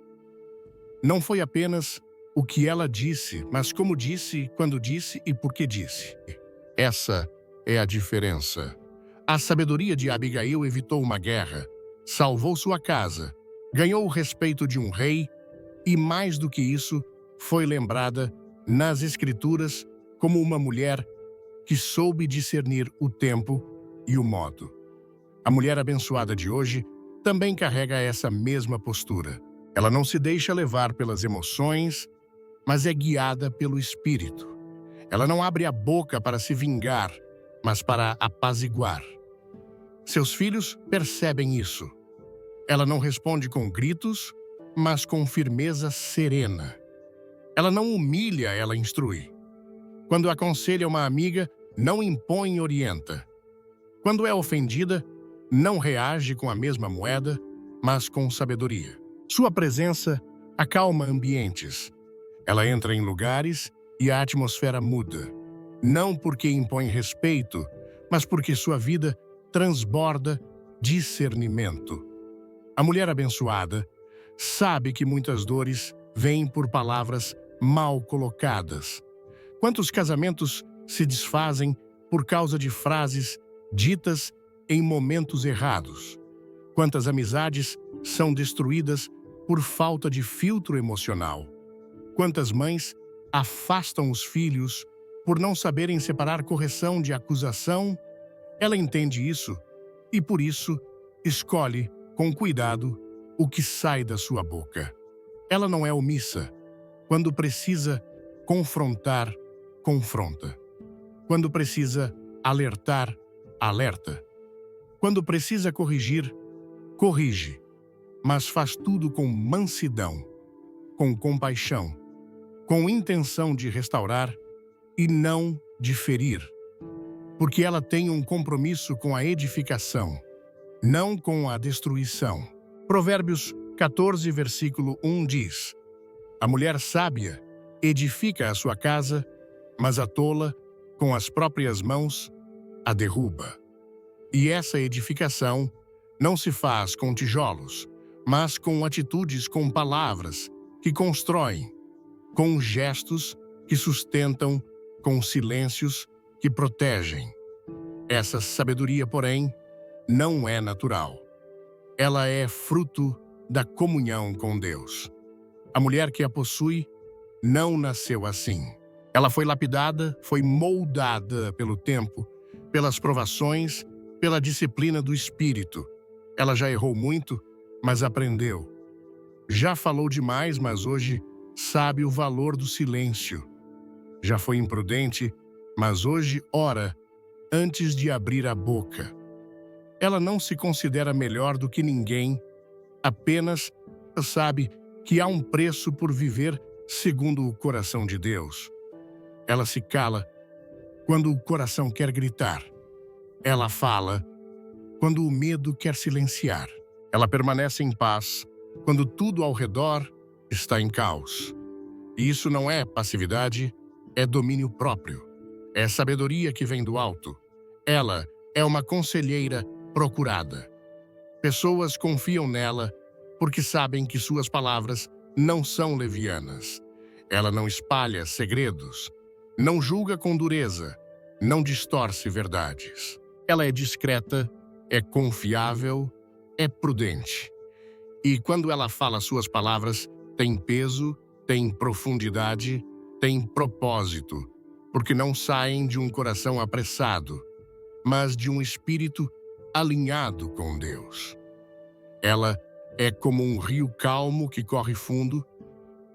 Não foi apenas o que ela disse, mas como disse, quando disse e por que disse. Essa é a diferença. A sabedoria de Abigail evitou uma guerra, salvou sua casa, ganhou o respeito de um rei e, mais do que isso, foi lembrada nas Escrituras como uma mulher que soube discernir o tempo e o modo. A mulher abençoada de hoje também carrega essa mesma postura. Ela não se deixa levar pelas emoções, mas é guiada pelo Espírito. Ela não abre a boca para se vingar, mas para apaziguar. Seus filhos percebem isso. Ela não responde com gritos, mas com firmeza serena. Ela não humilha, ela instrui. Quando aconselha uma amiga, não impõe e orienta. Quando é ofendida, não reage com a mesma moeda, mas com sabedoria. Sua presença acalma ambientes. Ela entra em lugares e a atmosfera muda. Não porque impõe respeito, mas porque sua vida transborda discernimento. A mulher abençoada sabe que muitas dores vêm por palavras mal colocadas. Quantos casamentos se desfazem por causa de frases ditas em momentos errados? Quantas amizades são destruídas por falta de filtro emocional? Quantas mães afastam os filhos por não saberem separar correção de acusação? Ela entende isso e, por isso, escolhe, com cuidado, o que sai da sua boca. Ela não é omissa. Quando precisa confrontar, confronta. Quando precisa alertar, alerta. Quando precisa corrigir, corrige. Mas faz tudo com mansidão, com compaixão, com intenção de restaurar e não de ferir. Porque ela tem um compromisso com a edificação, não com a destruição. Provérbios 14, versículo 1 diz: a mulher sábia edifica a sua casa, mas a tola, com as próprias mãos, a derruba. E essa edificação não se faz com tijolos, mas com atitudes, com palavras que constroem, com gestos que sustentam, com silêncios que protegem. Essa sabedoria, porém, não é natural. Ela é fruto da comunhão com Deus. A mulher que a possui não nasceu assim. Ela foi lapidada, foi moldada pelo tempo, pelas provações, pela disciplina do Espírito. Ela já errou muito, mas aprendeu. Já falou demais, mas hoje sabe o valor do silêncio. Já foi imprudente, mas hoje ora antes de abrir a boca. Ela não se considera melhor do que ninguém, apenas sabe que há um preço por viver segundo o coração de Deus. Ela se cala quando o coração quer gritar. Ela fala quando o medo quer silenciar. Ela permanece em paz quando tudo ao redor está em caos. E isso não é passividade, é domínio próprio. É sabedoria que vem do alto. Ela é uma conselheira procurada. Pessoas confiam nela porque sabem que suas palavras não são levianas. Ela não espalha segredos, não julga com dureza, não distorce verdades. Ela é discreta, é confiável, é prudente. E quando ela fala suas palavras, tem peso, tem profundidade, tem propósito, porque não saem de um coração apressado, mas de um espírito alinhado com Deus. Ela é como um rio calmo que corre fundo,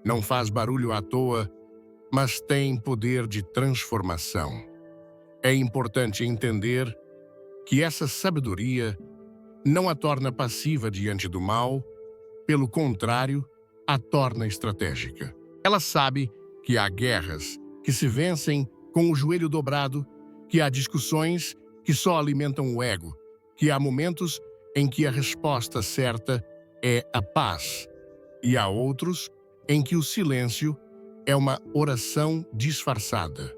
não faz barulho à toa, mas tem poder de transformação. É importante entender que essa sabedoria não a torna passiva diante do mal, pelo contrário, a torna estratégica. Ela sabe que há guerras que se vencem com o joelho dobrado, que há discussões que só alimentam o ego, que há momentos em que a resposta certa é a paz, e há outros em que o silêncio é uma oração disfarçada.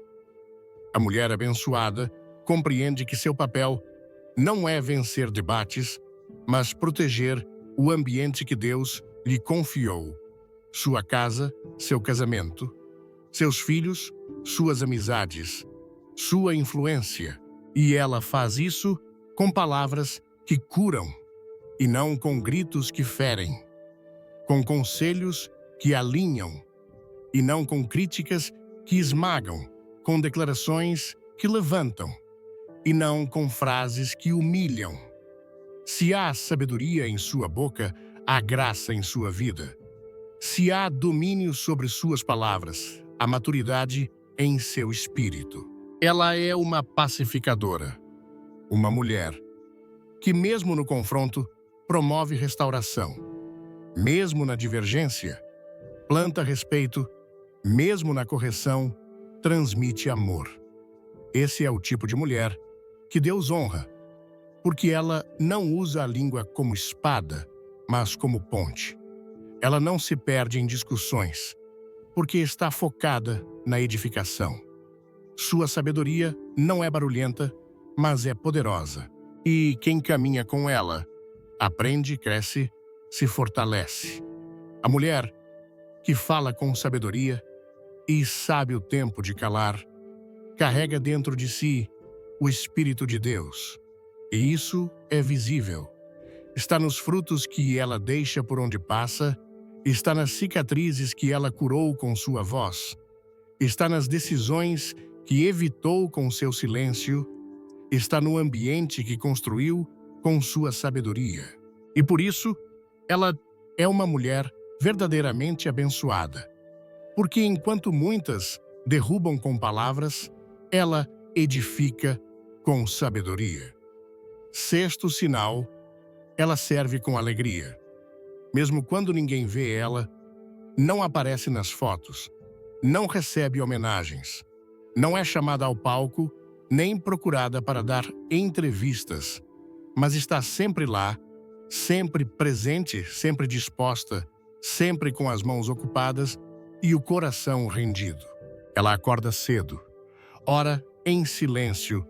A mulher abençoada compreende que seu papel não é vencer debates, mas proteger o ambiente que Deus lhe confiou. Sua casa, seu casamento, seus filhos, suas amizades, sua influência. E ela faz isso com palavras que curam, e não com gritos que ferem, com conselhos que alinham, e não com críticas que esmagam, com declarações que levantam, e não com frases que humilham. Se há sabedoria em sua boca, há graça em sua vida. Se há domínio sobre suas palavras, há maturidade em seu espírito. Ela é uma pacificadora, uma mulher que, mesmo no confronto, promove restauração. Mesmo na divergência, planta respeito. Mesmo na correção, transmite amor. Esse é o tipo de mulher que Deus honra, porque ela não usa a língua como espada, mas como ponte. Ela não se perde em discussões, porque está focada na edificação. Sua sabedoria não é barulhenta, mas é poderosa. E quem caminha com ela aprende, cresce, se fortalece. A mulher que fala com sabedoria e sabe o tempo de calar, carrega dentro de si o Espírito de Deus. E isso é visível. Está nos frutos que ela deixa por onde passa, está nas cicatrizes que ela curou com sua voz, está nas decisões que evitou com seu silêncio, está no ambiente que construiu com sua sabedoria. E por isso, ela é uma mulher verdadeiramente abençoada. Porque enquanto muitas derrubam com palavras, ela edifica com sabedoria. Sexto sinal, ela serve com alegria. Mesmo quando ninguém vê ela, não aparece nas fotos, não recebe homenagens, não é chamada ao palco, nem procurada para dar entrevistas, mas está sempre lá, sempre presente, sempre disposta, sempre com as mãos ocupadas e o coração rendido. Ela acorda cedo, ora em silêncio,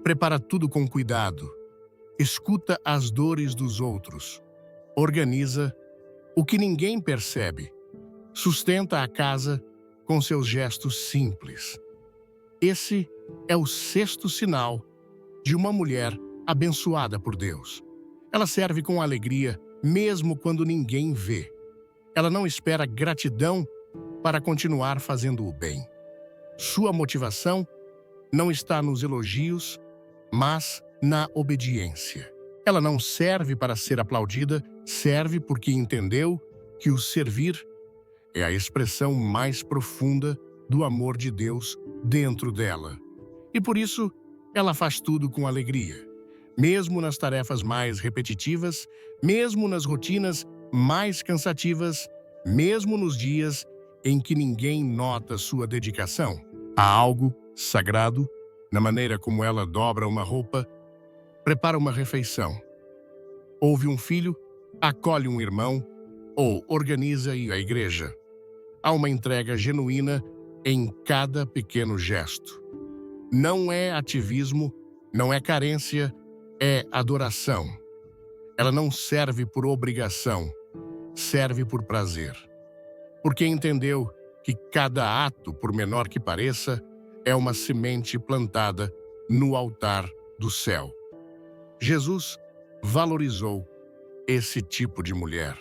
prepara tudo com cuidado, escuta as dores dos outros, organiza o que ninguém percebe, sustenta a casa com seus gestos simples. Esse é o sexto sinal de uma mulher abençoada por Deus. Ela serve com alegria mesmo quando ninguém vê. Ela não espera gratidão para continuar fazendo o bem. Sua motivação não está nos elogios, mas na obediência. Ela não serve para ser aplaudida, serve porque entendeu que o servir é a expressão mais profunda do amor de Deus dentro dela. E por isso, ela faz tudo com alegria. Mesmo nas tarefas mais repetitivas, mesmo nas rotinas mais cansativas, mesmo nos dias em que ninguém nota sua dedicação. Há algo sagrado na maneira como ela dobra uma roupa, prepara uma refeição, ouve um filho, acolhe um irmão ou organiza a igreja. Há uma entrega genuína em cada pequeno gesto. Não é ativismo, não é carência, é adoração. Ela não serve por obrigação, serve por prazer. Porque entendeu que cada ato, por menor que pareça, é uma semente plantada no altar do céu. Jesus valorizou esse tipo de mulher.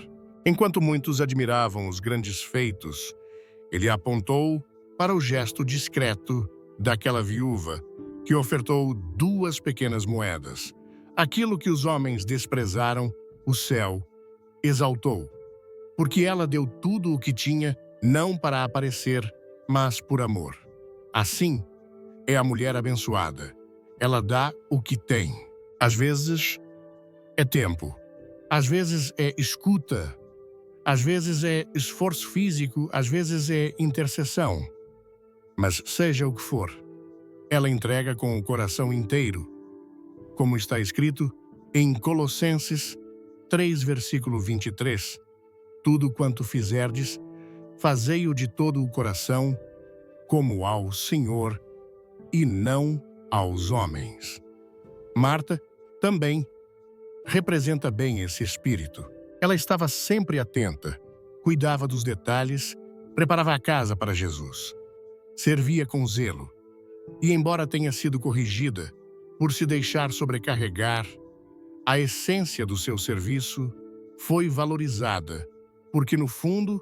Enquanto muitos admiravam os grandes feitos, ele apontou para o gesto discreto daquela viúva que ofertou 2 pequenas moedas. Aquilo que os homens desprezaram, o céu exaltou. Porque ela deu tudo o que tinha, não para aparecer, mas por amor. Assim é a mulher abençoada. Ela dá o que tem. Às vezes é tempo, às vezes é escuta, Às vezes é esforço físico, às vezes é intercessão. Mas seja o que for, ela entrega com o coração inteiro, como está escrito em Colossenses 3, versículo 23. Tudo quanto fizerdes, fazei-o de todo o coração, como ao Senhor e não aos homens. Marta também representa bem esse espírito. Ela estava sempre atenta, cuidava dos detalhes, preparava a casa para Jesus. Servia com zelo. E embora tenha sido corrigida por se deixar sobrecarregar, a essência do seu serviço foi valorizada, porque no fundo,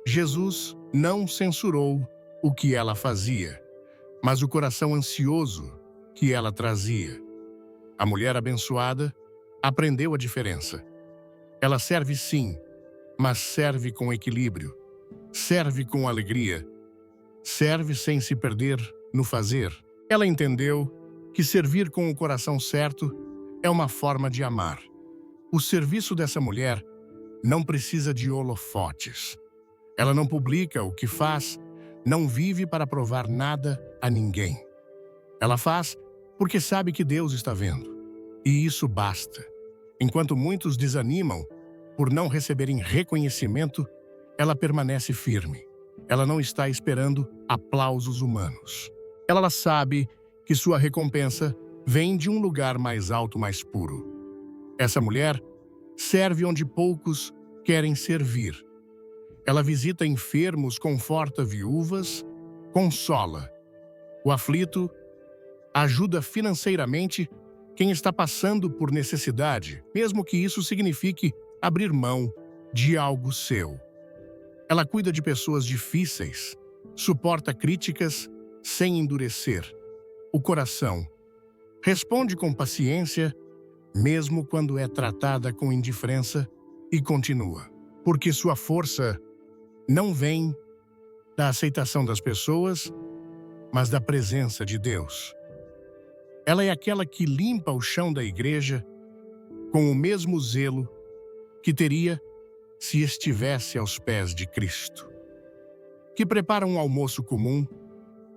Jesus não censurou o que ela fazia, mas o coração ansioso que ela trazia. A mulher abençoada aprendeu a diferença. Ela serve sim, mas serve com equilíbrio, serve com alegria, serve sem se perder no fazer. Ela entendeu que servir com o coração certo é uma forma de amar. O serviço dessa mulher não precisa de holofotes. Ela não publica o que faz, não vive para provar nada a ninguém. Ela faz porque sabe que Deus está vendo. E isso basta. Enquanto muitos desanimam por não receberem reconhecimento, ela permanece firme. Ela não está esperando aplausos humanos. Ela sabe que sua recompensa vem de um lugar mais alto, mais puro. Essa mulher serve onde poucos querem servir. Ela visita enfermos, conforta viúvas, consola o aflito, ajuda financeiramente quem está passando por necessidade, mesmo que isso signifique abrir mão de algo seu. Ela cuida de pessoas difíceis, suporta críticas sem endurecer o coração, responde com paciência, mesmo quando é tratada com indiferença, e continua. Porque sua força não vem da aceitação das pessoas, mas da presença de Deus. Ela é aquela que limpa o chão da igreja com o mesmo zelo que teria se estivesse aos pés de Cristo. Que prepara um almoço comum,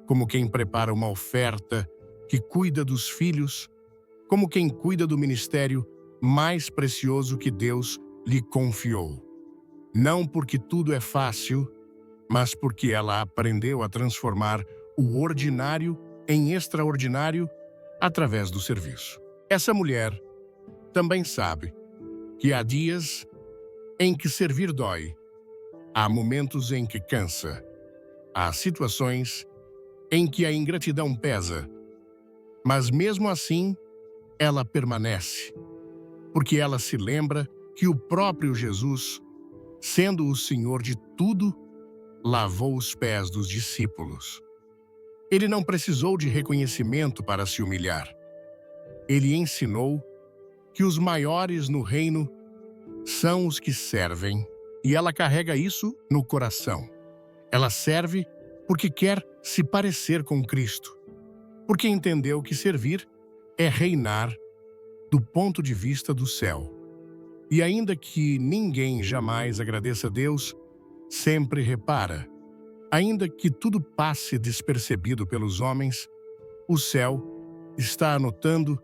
como quem prepara uma oferta, que cuida dos filhos, como quem cuida do ministério mais precioso que Deus lhe confiou. Não porque tudo é fácil, mas porque ela aprendeu a transformar o ordinário em extraordinário através do serviço. Essa mulher também sabe que há dias em que servir dói, há momentos em que cansa, há situações em que a ingratidão pesa, mas mesmo assim ela permanece, porque ela se lembra que o próprio Jesus, sendo o Senhor de tudo, lavou os pés dos discípulos. Ele não precisou de reconhecimento para se humilhar. Ele ensinou que os maiores no reino são os que servem, e ela carrega isso no coração. Ela serve porque quer se parecer com Cristo, porque entendeu que servir é reinar do ponto de vista do céu. E ainda que ninguém jamais agradeça a Deus, sempre repara. Ainda que tudo passe despercebido pelos homens, o céu está anotando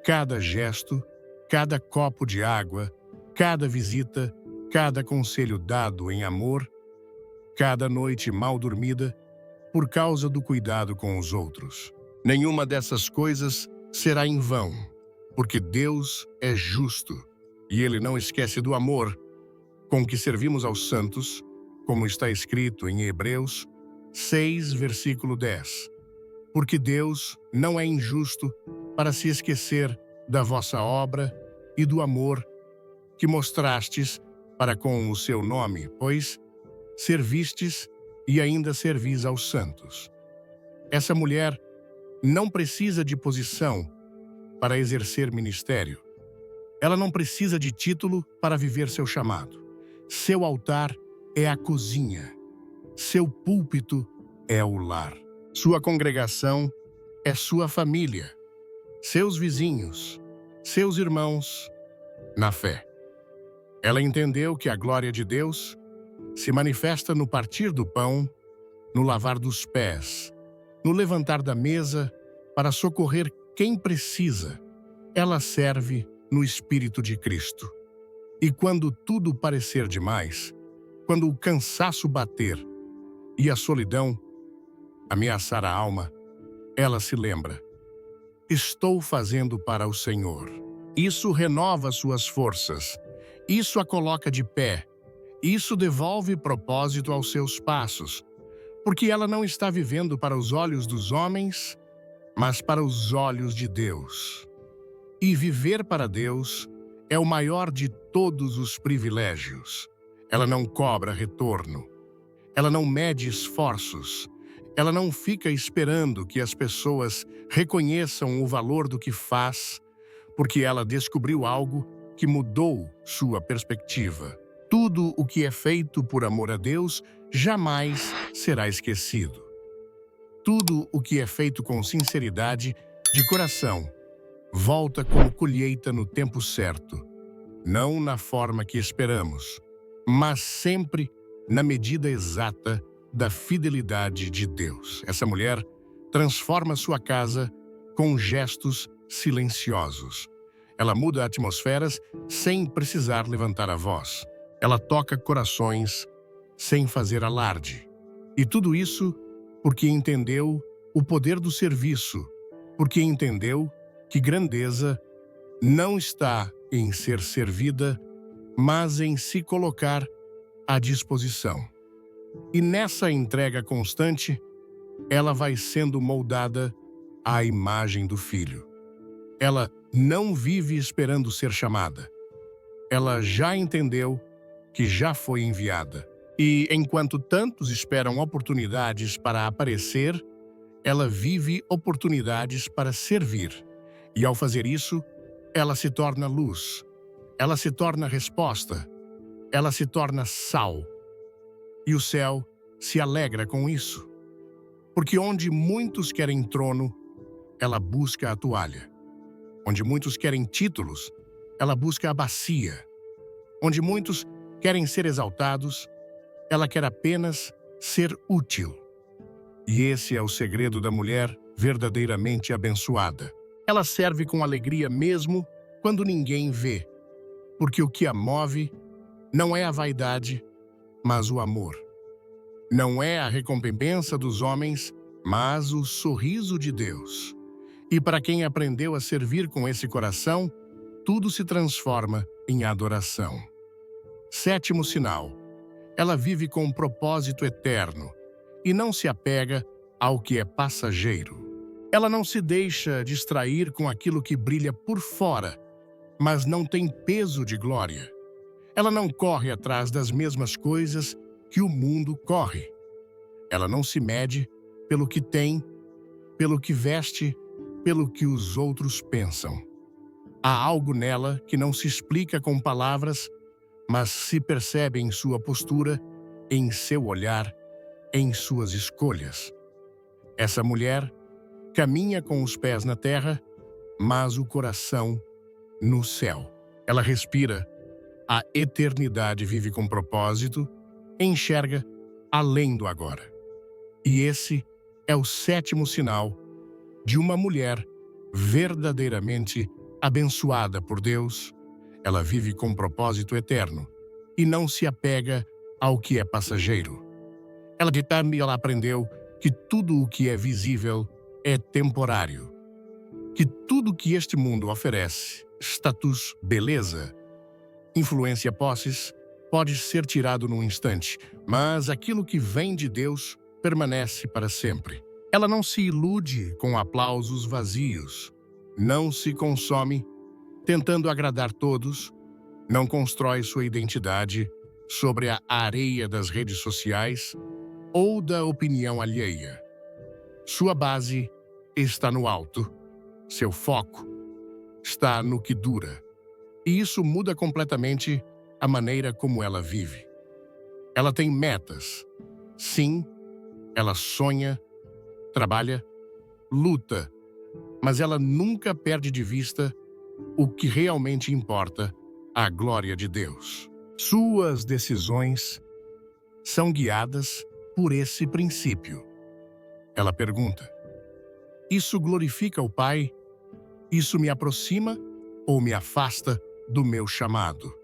cada gesto, cada copo de água, cada visita, cada conselho dado em amor, cada noite mal dormida, por causa do cuidado com os outros. Nenhuma dessas coisas será em vão, porque Deus é justo, e Ele não esquece do amor com que servimos aos santos, como está escrito em Hebreus 6, versículo 10. Porque Deus não é injusto para se esquecer da vossa obra e do amor que mostrastes para com o seu nome, pois servistes e ainda servis aos santos. Essa mulher não precisa de posição para exercer ministério. Ela não precisa de título para viver seu chamado. Seu altar é a cozinha. Seu púlpito é o lar. Sua congregação é sua família. Seus vizinhos, seus irmãos na fé. Ela entendeu que a glória de Deus se manifesta no partir do pão, no lavar dos pés, no levantar da mesa para socorrer quem precisa. Ela serve no Espírito de Cristo. E quando tudo parecer demais, quando o cansaço bater e a solidão ameaçar a alma, ela se lembra: estou fazendo para o Senhor. Isso renova suas forças. Isso a coloca de pé. Isso devolve propósito aos seus passos, porque ela não está vivendo para os olhos dos homens, mas para os olhos de Deus. E viver para Deus é o maior de todos os privilégios. Ela não cobra retorno. Ela não mede esforços. Ela não fica esperando que as pessoas reconheçam o valor do que faz, porque ela descobriu algo que mudou sua perspectiva. Tudo o que é feito por amor a Deus jamais será esquecido. Tudo o que é feito com sinceridade, de coração, volta como colheita no tempo certo, não na forma que esperamos, mas sempre na medida exata da fidelidade de Deus. Essa mulher transforma sua casa com gestos silenciosos. Ela muda atmosferas sem precisar levantar a voz. Ela toca corações sem fazer alarde. E tudo isso porque entendeu o poder do serviço, porque entendeu que grandeza não está em ser servida, mas em se colocar à disposição. E nessa entrega constante, ela vai sendo moldada à imagem do Filho. Ela não vive esperando ser chamada. Ela já entendeu que já foi enviada. E enquanto tantos esperam oportunidades para aparecer, ela vive oportunidades para servir. E ao fazer isso, ela se torna luz. Ela se torna resposta. Ela se torna sal. E o céu se alegra com isso. Porque onde muitos querem trono, ela busca a toalha. Onde muitos querem títulos, ela busca a bacia. Onde muitos querem ser exaltados, ela quer apenas ser útil. E esse é o segredo da mulher verdadeiramente abençoada. Ela serve com alegria mesmo quando ninguém vê, porque o que a move não é a vaidade, mas o amor. Não é a recompensa dos homens, mas o sorriso de Deus. E para quem aprendeu a servir com esse coração, tudo se transforma em adoração. Sétimo sinal. Ela vive com um propósito eterno e não se apega ao que é passageiro. Ela não se deixa distrair com aquilo que brilha por fora, mas não tem peso de glória. Ela não corre atrás das mesmas coisas que o mundo corre. Ela não se mede pelo que tem, pelo que veste, pelo que os outros pensam. Há algo nela que não se explica com palavras, mas se percebe em sua postura, em seu olhar, em suas escolhas. Essa mulher caminha com os pés na terra, mas o coração no céu. Ela respira a eternidade, vive com propósito, enxerga além do agora. E esse é o sétimo sinal de uma mulher verdadeiramente abençoada por Deus. Ela vive com propósito eterno e não se apega ao que é passageiro. Ela aprendeu que tudo o que é visível é temporário, que tudo que este mundo oferece, status, beleza, influência, posses, pode ser tirado num instante, mas aquilo que vem de Deus permanece para sempre. Ela não se ilude com aplausos vazios, não se consome tentando agradar todos, não constrói sua identidade sobre a areia das redes sociais ou da opinião alheia. Sua base está no alto, seu foco está no que dura. E isso muda completamente a maneira como ela vive. Ela tem metas. Sim, ela sonha, trabalha, luta, mas ela nunca perde de vista o que realmente importa, à glória de Deus. Suas decisões são guiadas por esse princípio. Ela pergunta: isso glorifica o Pai? Isso me aproxima ou me afasta do meu chamado?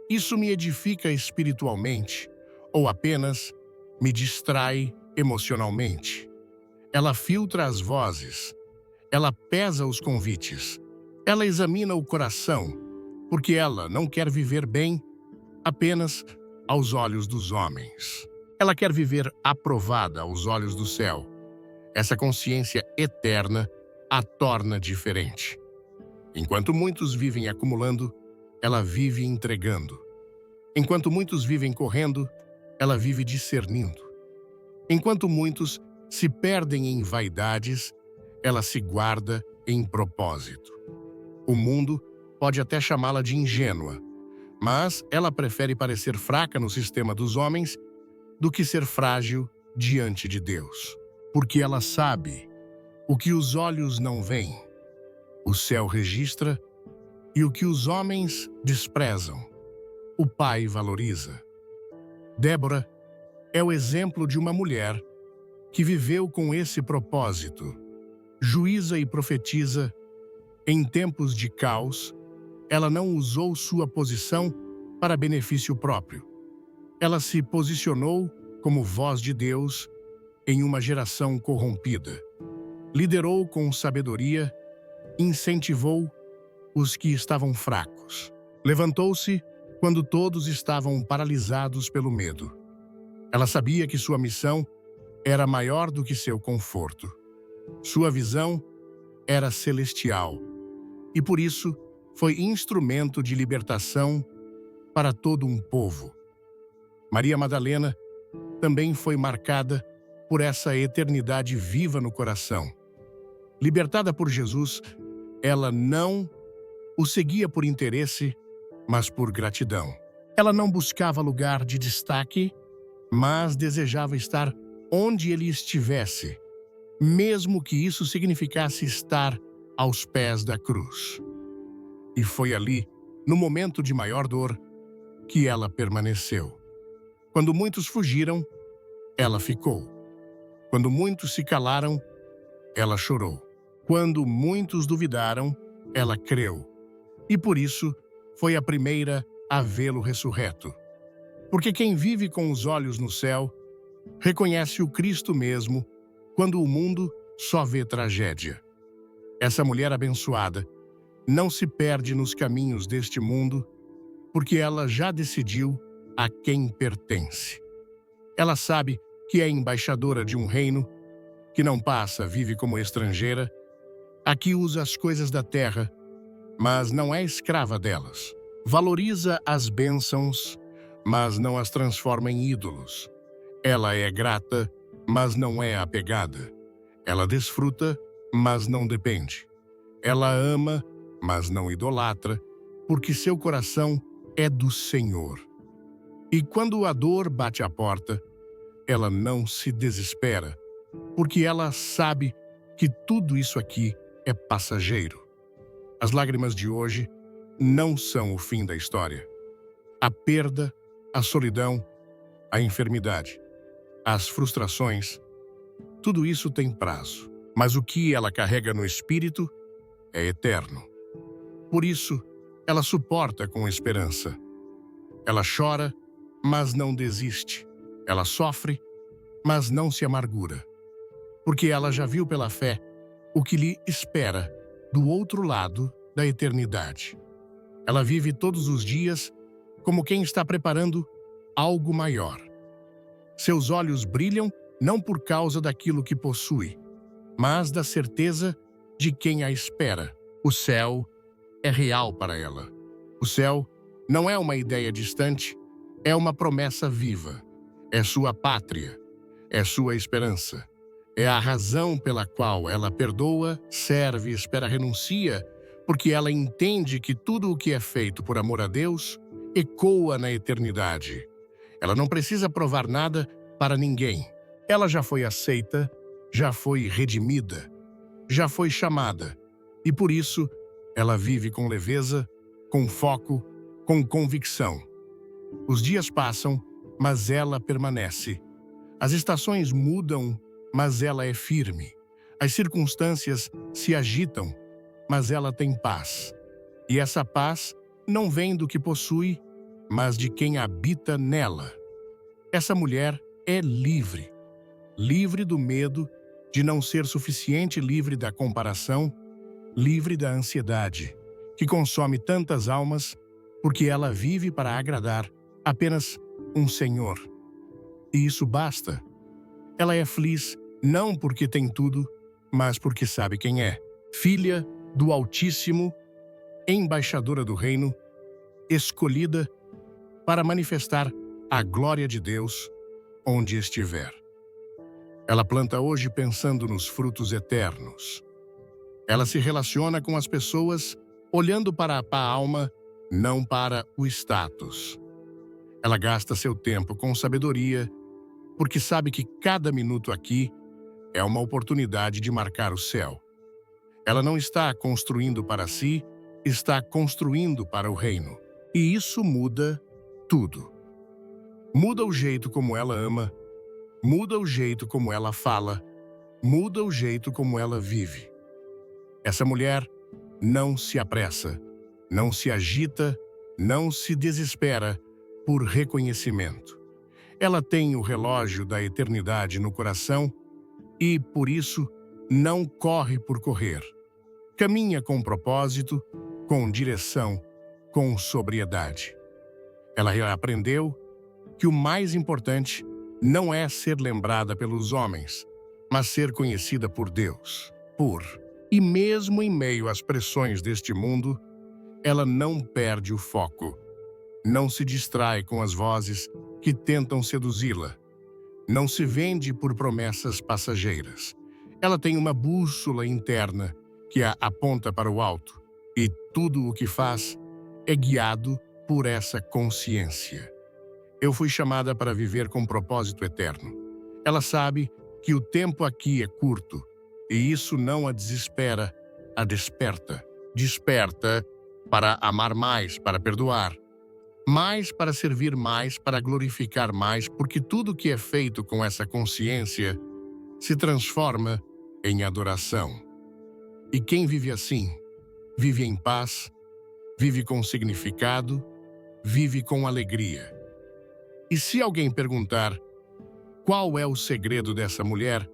Isso me edifica espiritualmente ou apenas me distrai emocionalmente? Ela filtra as vozes, ela pesa os convites, ela examina o coração, porque ela não quer viver bem apenas aos olhos dos homens. Ela quer viver aprovada aos olhos do céu. Essa consciência eterna a torna diferente. Enquanto muitos vivem acumulando, ela vive entregando. Enquanto muitos vivem correndo, ela vive discernindo. Enquanto muitos se perdem em vaidades, ela se guarda em propósito. O mundo pode até chamá-la de ingênua, mas ela prefere parecer fraca no sistema dos homens do que ser frágil diante de Deus. Porque ela sabe o que os olhos não veem, o céu registra, e o que os homens desprezam, o Pai valoriza. Débora é o exemplo de uma mulher que viveu com esse propósito. Juíza e profetiza, em tempos de caos, ela não usou sua posição para benefício próprio. Ela se posicionou como voz de Deus em uma geração corrompida. Liderou com sabedoria, incentivou os que estavam fracos. Levantou-se quando todos estavam paralisados pelo medo. Ela sabia que sua missão era maior do que seu conforto. Sua visão era celestial e, por isso, foi instrumento de libertação para todo um povo. Maria Madalena também foi marcada por essa eternidade viva no coração. Libertada por Jesus, ela não o seguia por interesse, mas por gratidão. Ela não buscava lugar de destaque, mas desejava estar onde ele estivesse, mesmo que isso significasse estar aos pés da cruz. E foi ali, no momento de maior dor, que ela permaneceu. Quando muitos fugiram, ela ficou. Quando muitos se calaram, ela chorou. Quando muitos duvidaram, ela creu. E por isso, foi a primeira a vê-lo ressurreto. Porque quem vive com os olhos no céu, reconhece o Cristo mesmo, quando o mundo só vê tragédia. Essa mulher abençoada não se perde nos caminhos deste mundo, porque ela já decidiu a quem pertence. Ela sabe que é embaixadora de um reino que não passa, vive como estrangeira, aqui usa as coisas da terra, mas não é escrava delas. Valoriza as bênçãos, mas não as transforma em ídolos. Ela é grata, mas não é apegada. Ela desfruta, mas não depende. Ela ama, mas não idolatra, porque seu coração é do Senhor. E quando a dor bate à porta, ela não se desespera, porque ela sabe que tudo isso aqui é passageiro. As lágrimas de hoje não são o fim da história. A perda, a solidão, a enfermidade, as frustrações, tudo isso tem prazo. Mas o que ela carrega no espírito é eterno. Por isso, ela suporta com esperança. Ela chora, mas não desiste. Ela sofre, mas não se amargura. Porque ela já viu pela fé o que lhe espera do outro lado da eternidade. Ela vive todos os dias como quem está preparando algo maior. Seus olhos brilham não por causa daquilo que possui, mas da certeza de quem a espera. O céu é real para ela. O céu não é uma ideia distante, é uma promessa viva. É sua pátria, é sua esperança. É a razão pela qual ela perdoa, serve, espera, renuncia, porque ela entende que tudo o que é feito por amor a Deus ecoa na eternidade. Ela não precisa provar nada para ninguém. Ela já foi aceita, já foi redimida, já foi chamada. E por isso, ela vive com leveza, com foco, com convicção. Os dias passam, mas ela permanece. As estações mudam, mas ela é firme. As circunstâncias se agitam, mas ela tem paz. E essa paz não vem do que possui, mas de quem habita nela. Essa mulher é livre. Livre do medo de não ser suficiente, livre da comparação, livre da ansiedade, que consome tantas almas, porque ela vive para agradar apenas um Senhor. E isso basta. Ela é feliz não porque tem tudo, mas porque sabe quem é. Filha do Altíssimo, embaixadora do reino, escolhida para manifestar a glória de Deus onde estiver. Ela planta hoje pensando nos frutos eternos. Ela se relaciona com as pessoas olhando para a alma, não para o status. Ela gasta seu tempo com sabedoria, porque sabe que cada minuto aqui é uma oportunidade de marcar o céu. Ela não está construindo para si, está construindo para o reino. E isso muda tudo. Muda o jeito como ela ama, muda o jeito como ela fala, muda o jeito como ela vive. Essa mulher não se apressa, não se agita, não se desespera por reconhecimento. Ela tem o relógio da eternidade no coração e, por isso, não corre por correr. Caminha com propósito, com direção, com sobriedade. Ela aprendeu que o mais importante não é ser lembrada pelos homens, mas ser conhecida por Deus. E mesmo em meio às pressões deste mundo, ela não perde o foco. Não se distrai com as vozes que tentam seduzi-la. Não se vende por promessas passageiras. Ela tem uma bússola interna que a aponta para o alto, e tudo o que faz é guiado por essa consciência. Eu fui chamada para viver com propósito eterno. Ela sabe que o tempo aqui é curto, e isso não a desespera, a desperta. Desperta para amar mais, para perdoar, mais para servir mais, para glorificar mais, porque tudo que é feito com essa consciência se transforma em adoração. E quem vive assim, vive em paz, vive com significado, vive com alegria. E se alguém perguntar qual é o segredo dessa mulher,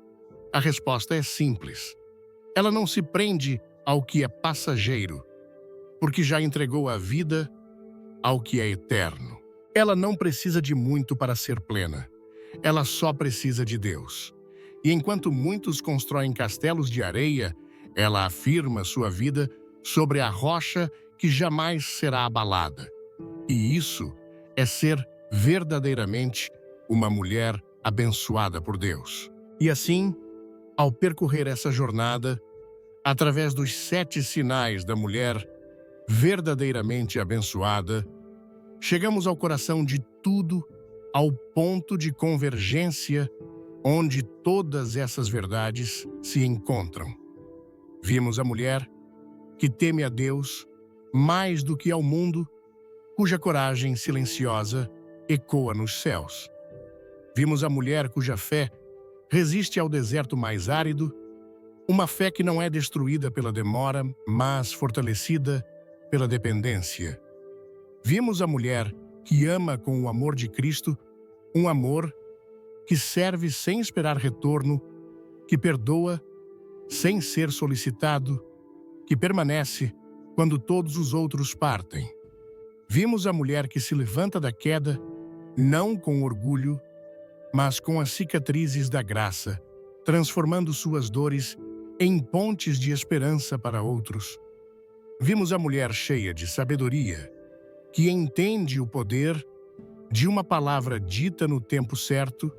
a resposta é simples. Ela não se prende ao que é passageiro, porque já entregou a vida ao que é eterno. Ela não precisa de muito para ser plena. Ela só precisa de Deus. E enquanto muitos constroem castelos de areia, ela afirma sua vida sobre a rocha que jamais será abalada. E isso é ser verdadeiramente uma mulher abençoada por Deus. E assim, ao percorrer essa jornada, através dos 7 sinais da mulher verdadeiramente abençoada, chegamos ao coração de tudo, ao ponto de convergência, onde todas essas verdades se encontram. Vimos a mulher que teme a Deus mais do que ao mundo, cuja coragem silenciosa ecoa nos céus. Vimos a mulher cuja fé resiste ao deserto mais árido, uma fé que não é destruída pela demora, mas fortalecida pela dependência. Vimos a mulher que ama com o amor de Cristo, um amor que serve sem esperar retorno, que perdoa sem ser solicitado, que permanece quando todos os outros partem. Vimos a mulher que se levanta da queda, não com orgulho, mas com as cicatrizes da graça, transformando suas dores em pontes de esperança para outros. Vimos a mulher cheia de sabedoria, que entende o poder de uma palavra dita no tempo certo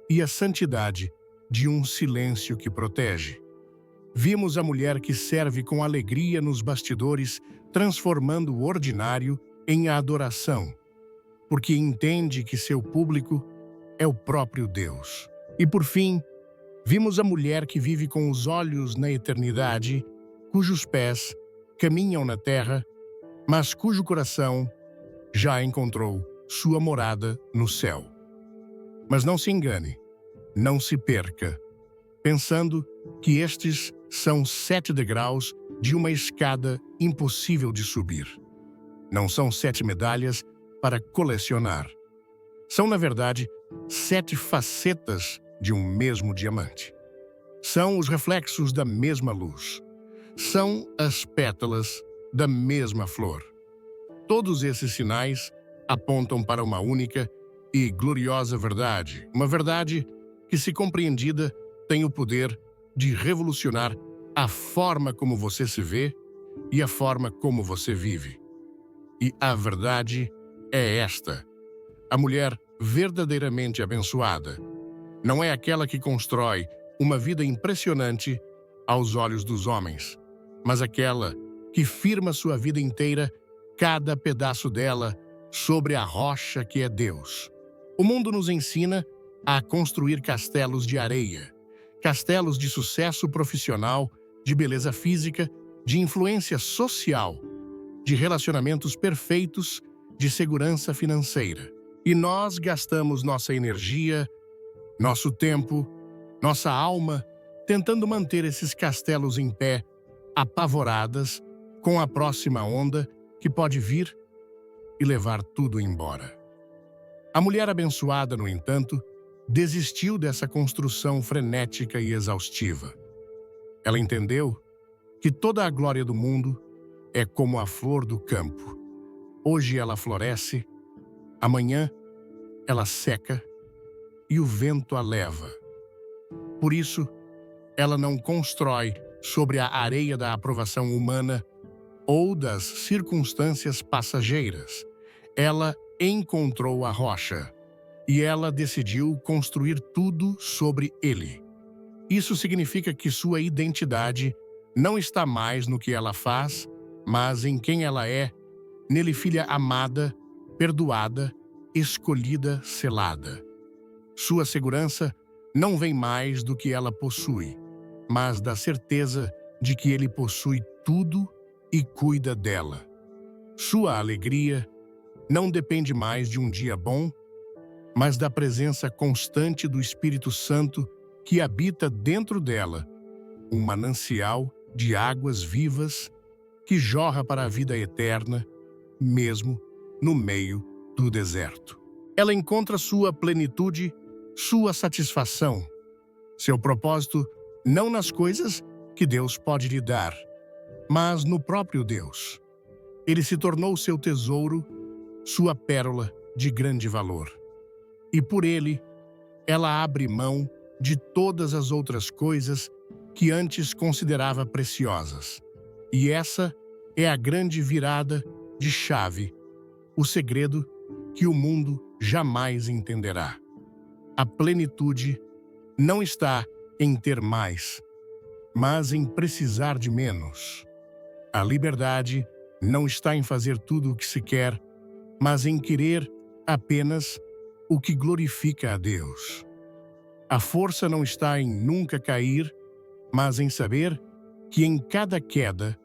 e a santidade de um silêncio que protege. Vimos a mulher que serve com alegria nos bastidores, transformando o ordinário em adoração, porque entende que seu público é o próprio Deus. E por fim, vimos a mulher que vive com os olhos na eternidade, cujos pés caminham na terra, mas cujo coração já encontrou sua morada no céu. Mas não se engane, não se perca, pensando que estes são 7 degraus de uma escada impossível de subir. Não são 7 medalhas para colecionar. São, na verdade, 7 facetas de um mesmo diamante. São os reflexos da mesma luz. São as pétalas da mesma flor. Todos esses sinais apontam para uma única e gloriosa verdade. Uma verdade que, se compreendida, tem o poder de revolucionar a forma como você se vê e a forma como você vive. E a verdade é esta: a mulher verdadeiramente abençoada não é aquela que constrói uma vida impressionante aos olhos dos homens, mas aquela que firma sua vida inteira, cada pedaço dela, sobre a rocha que é Deus. O mundo nos ensina a construir castelos de areia, castelos de sucesso profissional, de beleza física, de influência social, de relacionamentos perfeitos, de segurança financeira. E nós gastamos nossa energia, nosso tempo, nossa alma, tentando manter esses castelos em pé, apavoradas com a próxima onda que pode vir e levar tudo embora. A mulher abençoada, no entanto, desistiu dessa construção frenética e exaustiva. Ela entendeu que toda a glória do mundo é como a flor do campo. Hoje ela floresce, amanhã ela seca e o vento a leva. Por isso, ela não constrói sobre a areia da aprovação humana ou das circunstâncias passageiras. Ela encontrou a rocha e ela decidiu construir tudo sobre ele. Isso significa que sua identidade não está mais no que ela faz, mas em quem ela é, nele, filha amada, perdoada, escolhida, selada. Sua segurança não vem mais do que ela possui, mas da certeza de que ele possui tudo e cuida dela. Sua alegria não depende mais de um dia bom, mas da presença constante do Espírito Santo que habita dentro dela, um manancial de águas vivas que jorra para a vida eterna, mesmo no meio do deserto. Ela encontra sua plenitude, sua satisfação, seu propósito não nas coisas que Deus pode lhe dar, mas no próprio Deus. Ele se tornou seu tesouro, sua pérola de grande valor. E por ele, ela abre mão de todas as outras coisas que antes considerava preciosas. E essa é a grande virada de chave, o segredo que o mundo jamais entenderá. A plenitude não está em ter mais, mas em precisar de menos. A liberdade não está em fazer tudo o que se quer, mas em querer apenas o que glorifica a Deus. A força não está em nunca cair, mas em saber que em cada queda,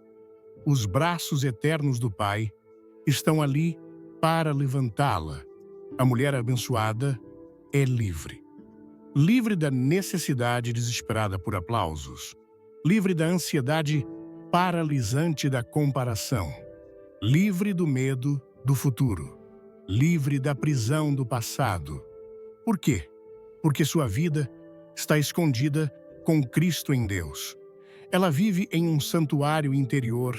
os braços eternos do Pai estão ali para levantá-la. A mulher abençoada é livre. Livre da necessidade desesperada por aplausos. Livre da ansiedade paralisante da comparação. Livre do medo do futuro. Livre da prisão do passado. Por quê? Porque sua vida está escondida com Cristo em Deus. Ela vive em um santuário interior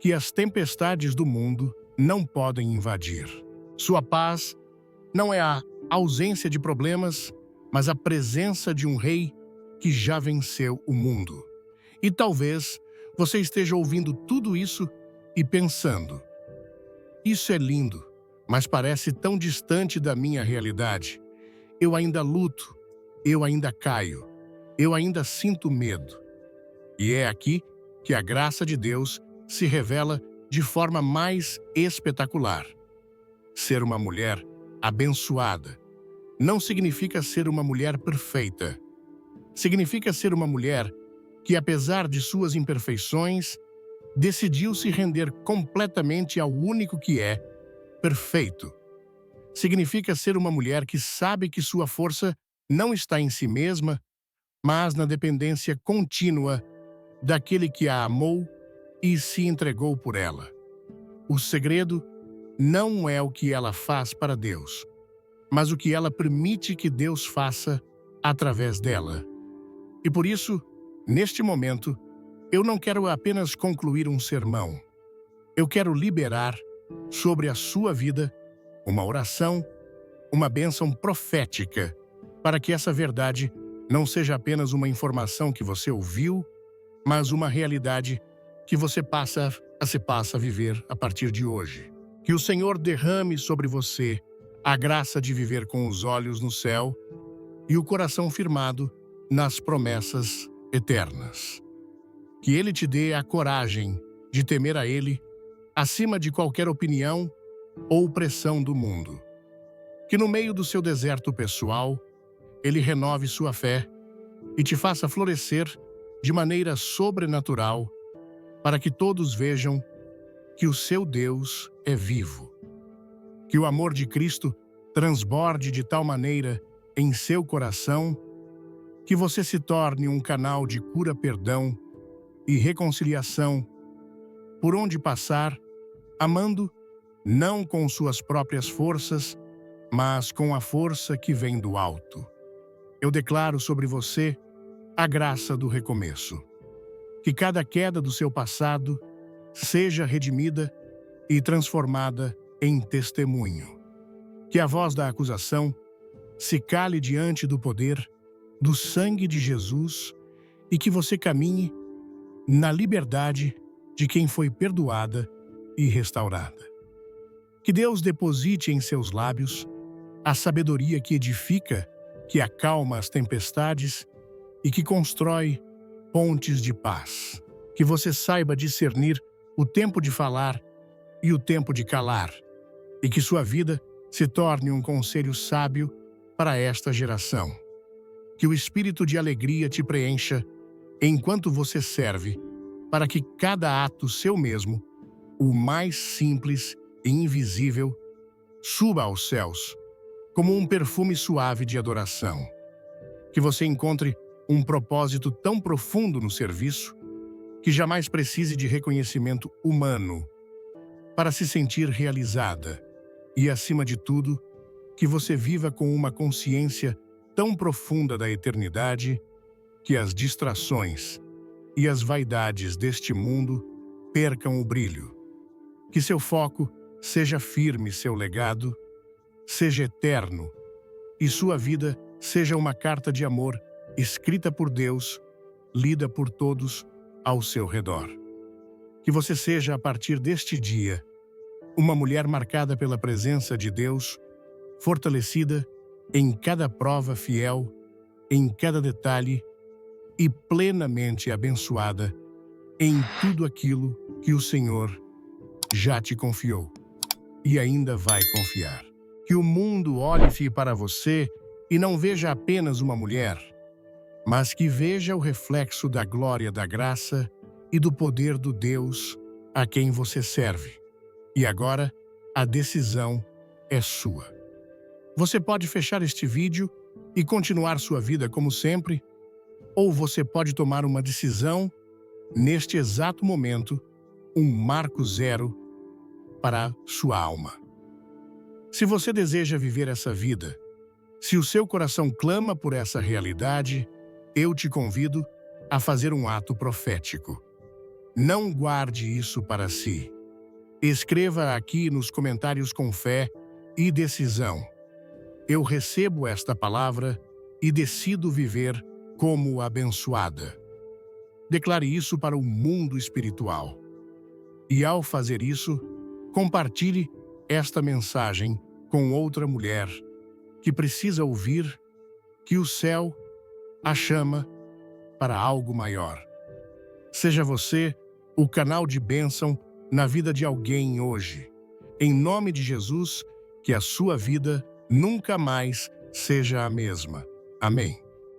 que as tempestades do mundo não podem invadir. Sua paz não é a ausência de problemas, mas a presença de um rei que já venceu o mundo. E talvez você esteja ouvindo tudo isso e pensando: isso é lindo, mas parece tão distante da minha realidade. Eu ainda luto, eu ainda caio, eu ainda sinto medo. E é aqui que a graça de Deus se revela de forma mais espetacular. Ser uma mulher abençoada não significa ser uma mulher perfeita. Significa ser uma mulher que, apesar de suas imperfeições, decidiu se render completamente ao único que é perfeito. Significa ser uma mulher que sabe que sua força não está em si mesma, mas na dependência contínua daquele que a amou e se entregou por ela. O segredo não é o que ela faz para Deus, mas o que ela permite que Deus faça através dela. E por isso, neste momento, eu não quero apenas concluir um sermão. Eu quero liberar sobre a sua vida uma oração, uma bênção profética, para que essa verdade não seja apenas uma informação que você ouviu, mas uma realidade que você passa a viver a partir de hoje. Que o Senhor derrame sobre você a graça de viver com os olhos no céu e o coração firmado nas promessas eternas. Que Ele te dê a coragem de temer a Ele acima de qualquer opinião ou pressão do mundo. Que no meio do seu deserto pessoal, Ele renove sua fé e te faça florescer de maneira sobrenatural para que todos vejam que o seu Deus é vivo. Que o amor de Cristo transborde de tal maneira em seu coração que você se torne um canal de cura, perdão e reconciliação por onde passar, amando não com suas próprias forças, mas com a força que vem do alto. Eu declaro sobre você a graça do recomeço. Que cada queda do seu passado seja redimida e transformada em testemunho. Que a voz da acusação se cale diante do poder do sangue de Jesus e que você caminhe na liberdade de quem foi perdoada e restaurada. Que Deus deposite em seus lábios a sabedoria que edifica, que acalma as tempestades e que constrói pontes de paz. Que você saiba discernir o tempo de falar e o tempo de calar, e que sua vida se torne um conselho sábio para esta geração. Que o espírito de alegria te preencha enquanto você serve, para que cada ato seu mesmo, o mais simples e invisível, suba aos céus, como um perfume suave de adoração. Que você encontre um propósito tão profundo no serviço que jamais precise de reconhecimento humano para se sentir realizada e, acima de tudo, que você viva com uma consciência tão profunda da eternidade que as distrações e as vaidades deste mundo percam o brilho. Que seu foco seja firme, seu legado seja eterno e sua vida seja uma carta de amor escrita por Deus, lida por todos ao seu redor. Que você seja, a partir deste dia, uma mulher marcada pela presença de Deus, fortalecida em cada prova fiel, em cada detalhe e plenamente abençoada em tudo aquilo que o Senhor já te confiou e ainda vai confiar. Que o mundo olhe para você e não veja apenas uma mulher, mas que veja o reflexo da glória, da graça e do poder do Deus a quem você serve. E agora, a decisão é sua. Você pode fechar este vídeo e continuar sua vida como sempre, ou você pode tomar uma decisão, neste exato momento, um marco zero para sua alma. Se você deseja viver essa vida, se o seu coração clama por essa realidade, eu te convido a fazer um ato profético. Não guarde isso para si. Escreva aqui nos comentários com fé e decisão: eu recebo esta palavra e decido viver como abençoada. Declare isso para o mundo espiritual. E ao fazer isso, compartilhe esta mensagem com outra mulher que precisa ouvir que o céu a chama para algo maior. Seja você o canal de bênção na vida de alguém hoje. Em nome de Jesus, que a sua vida nunca mais seja a mesma. Amém.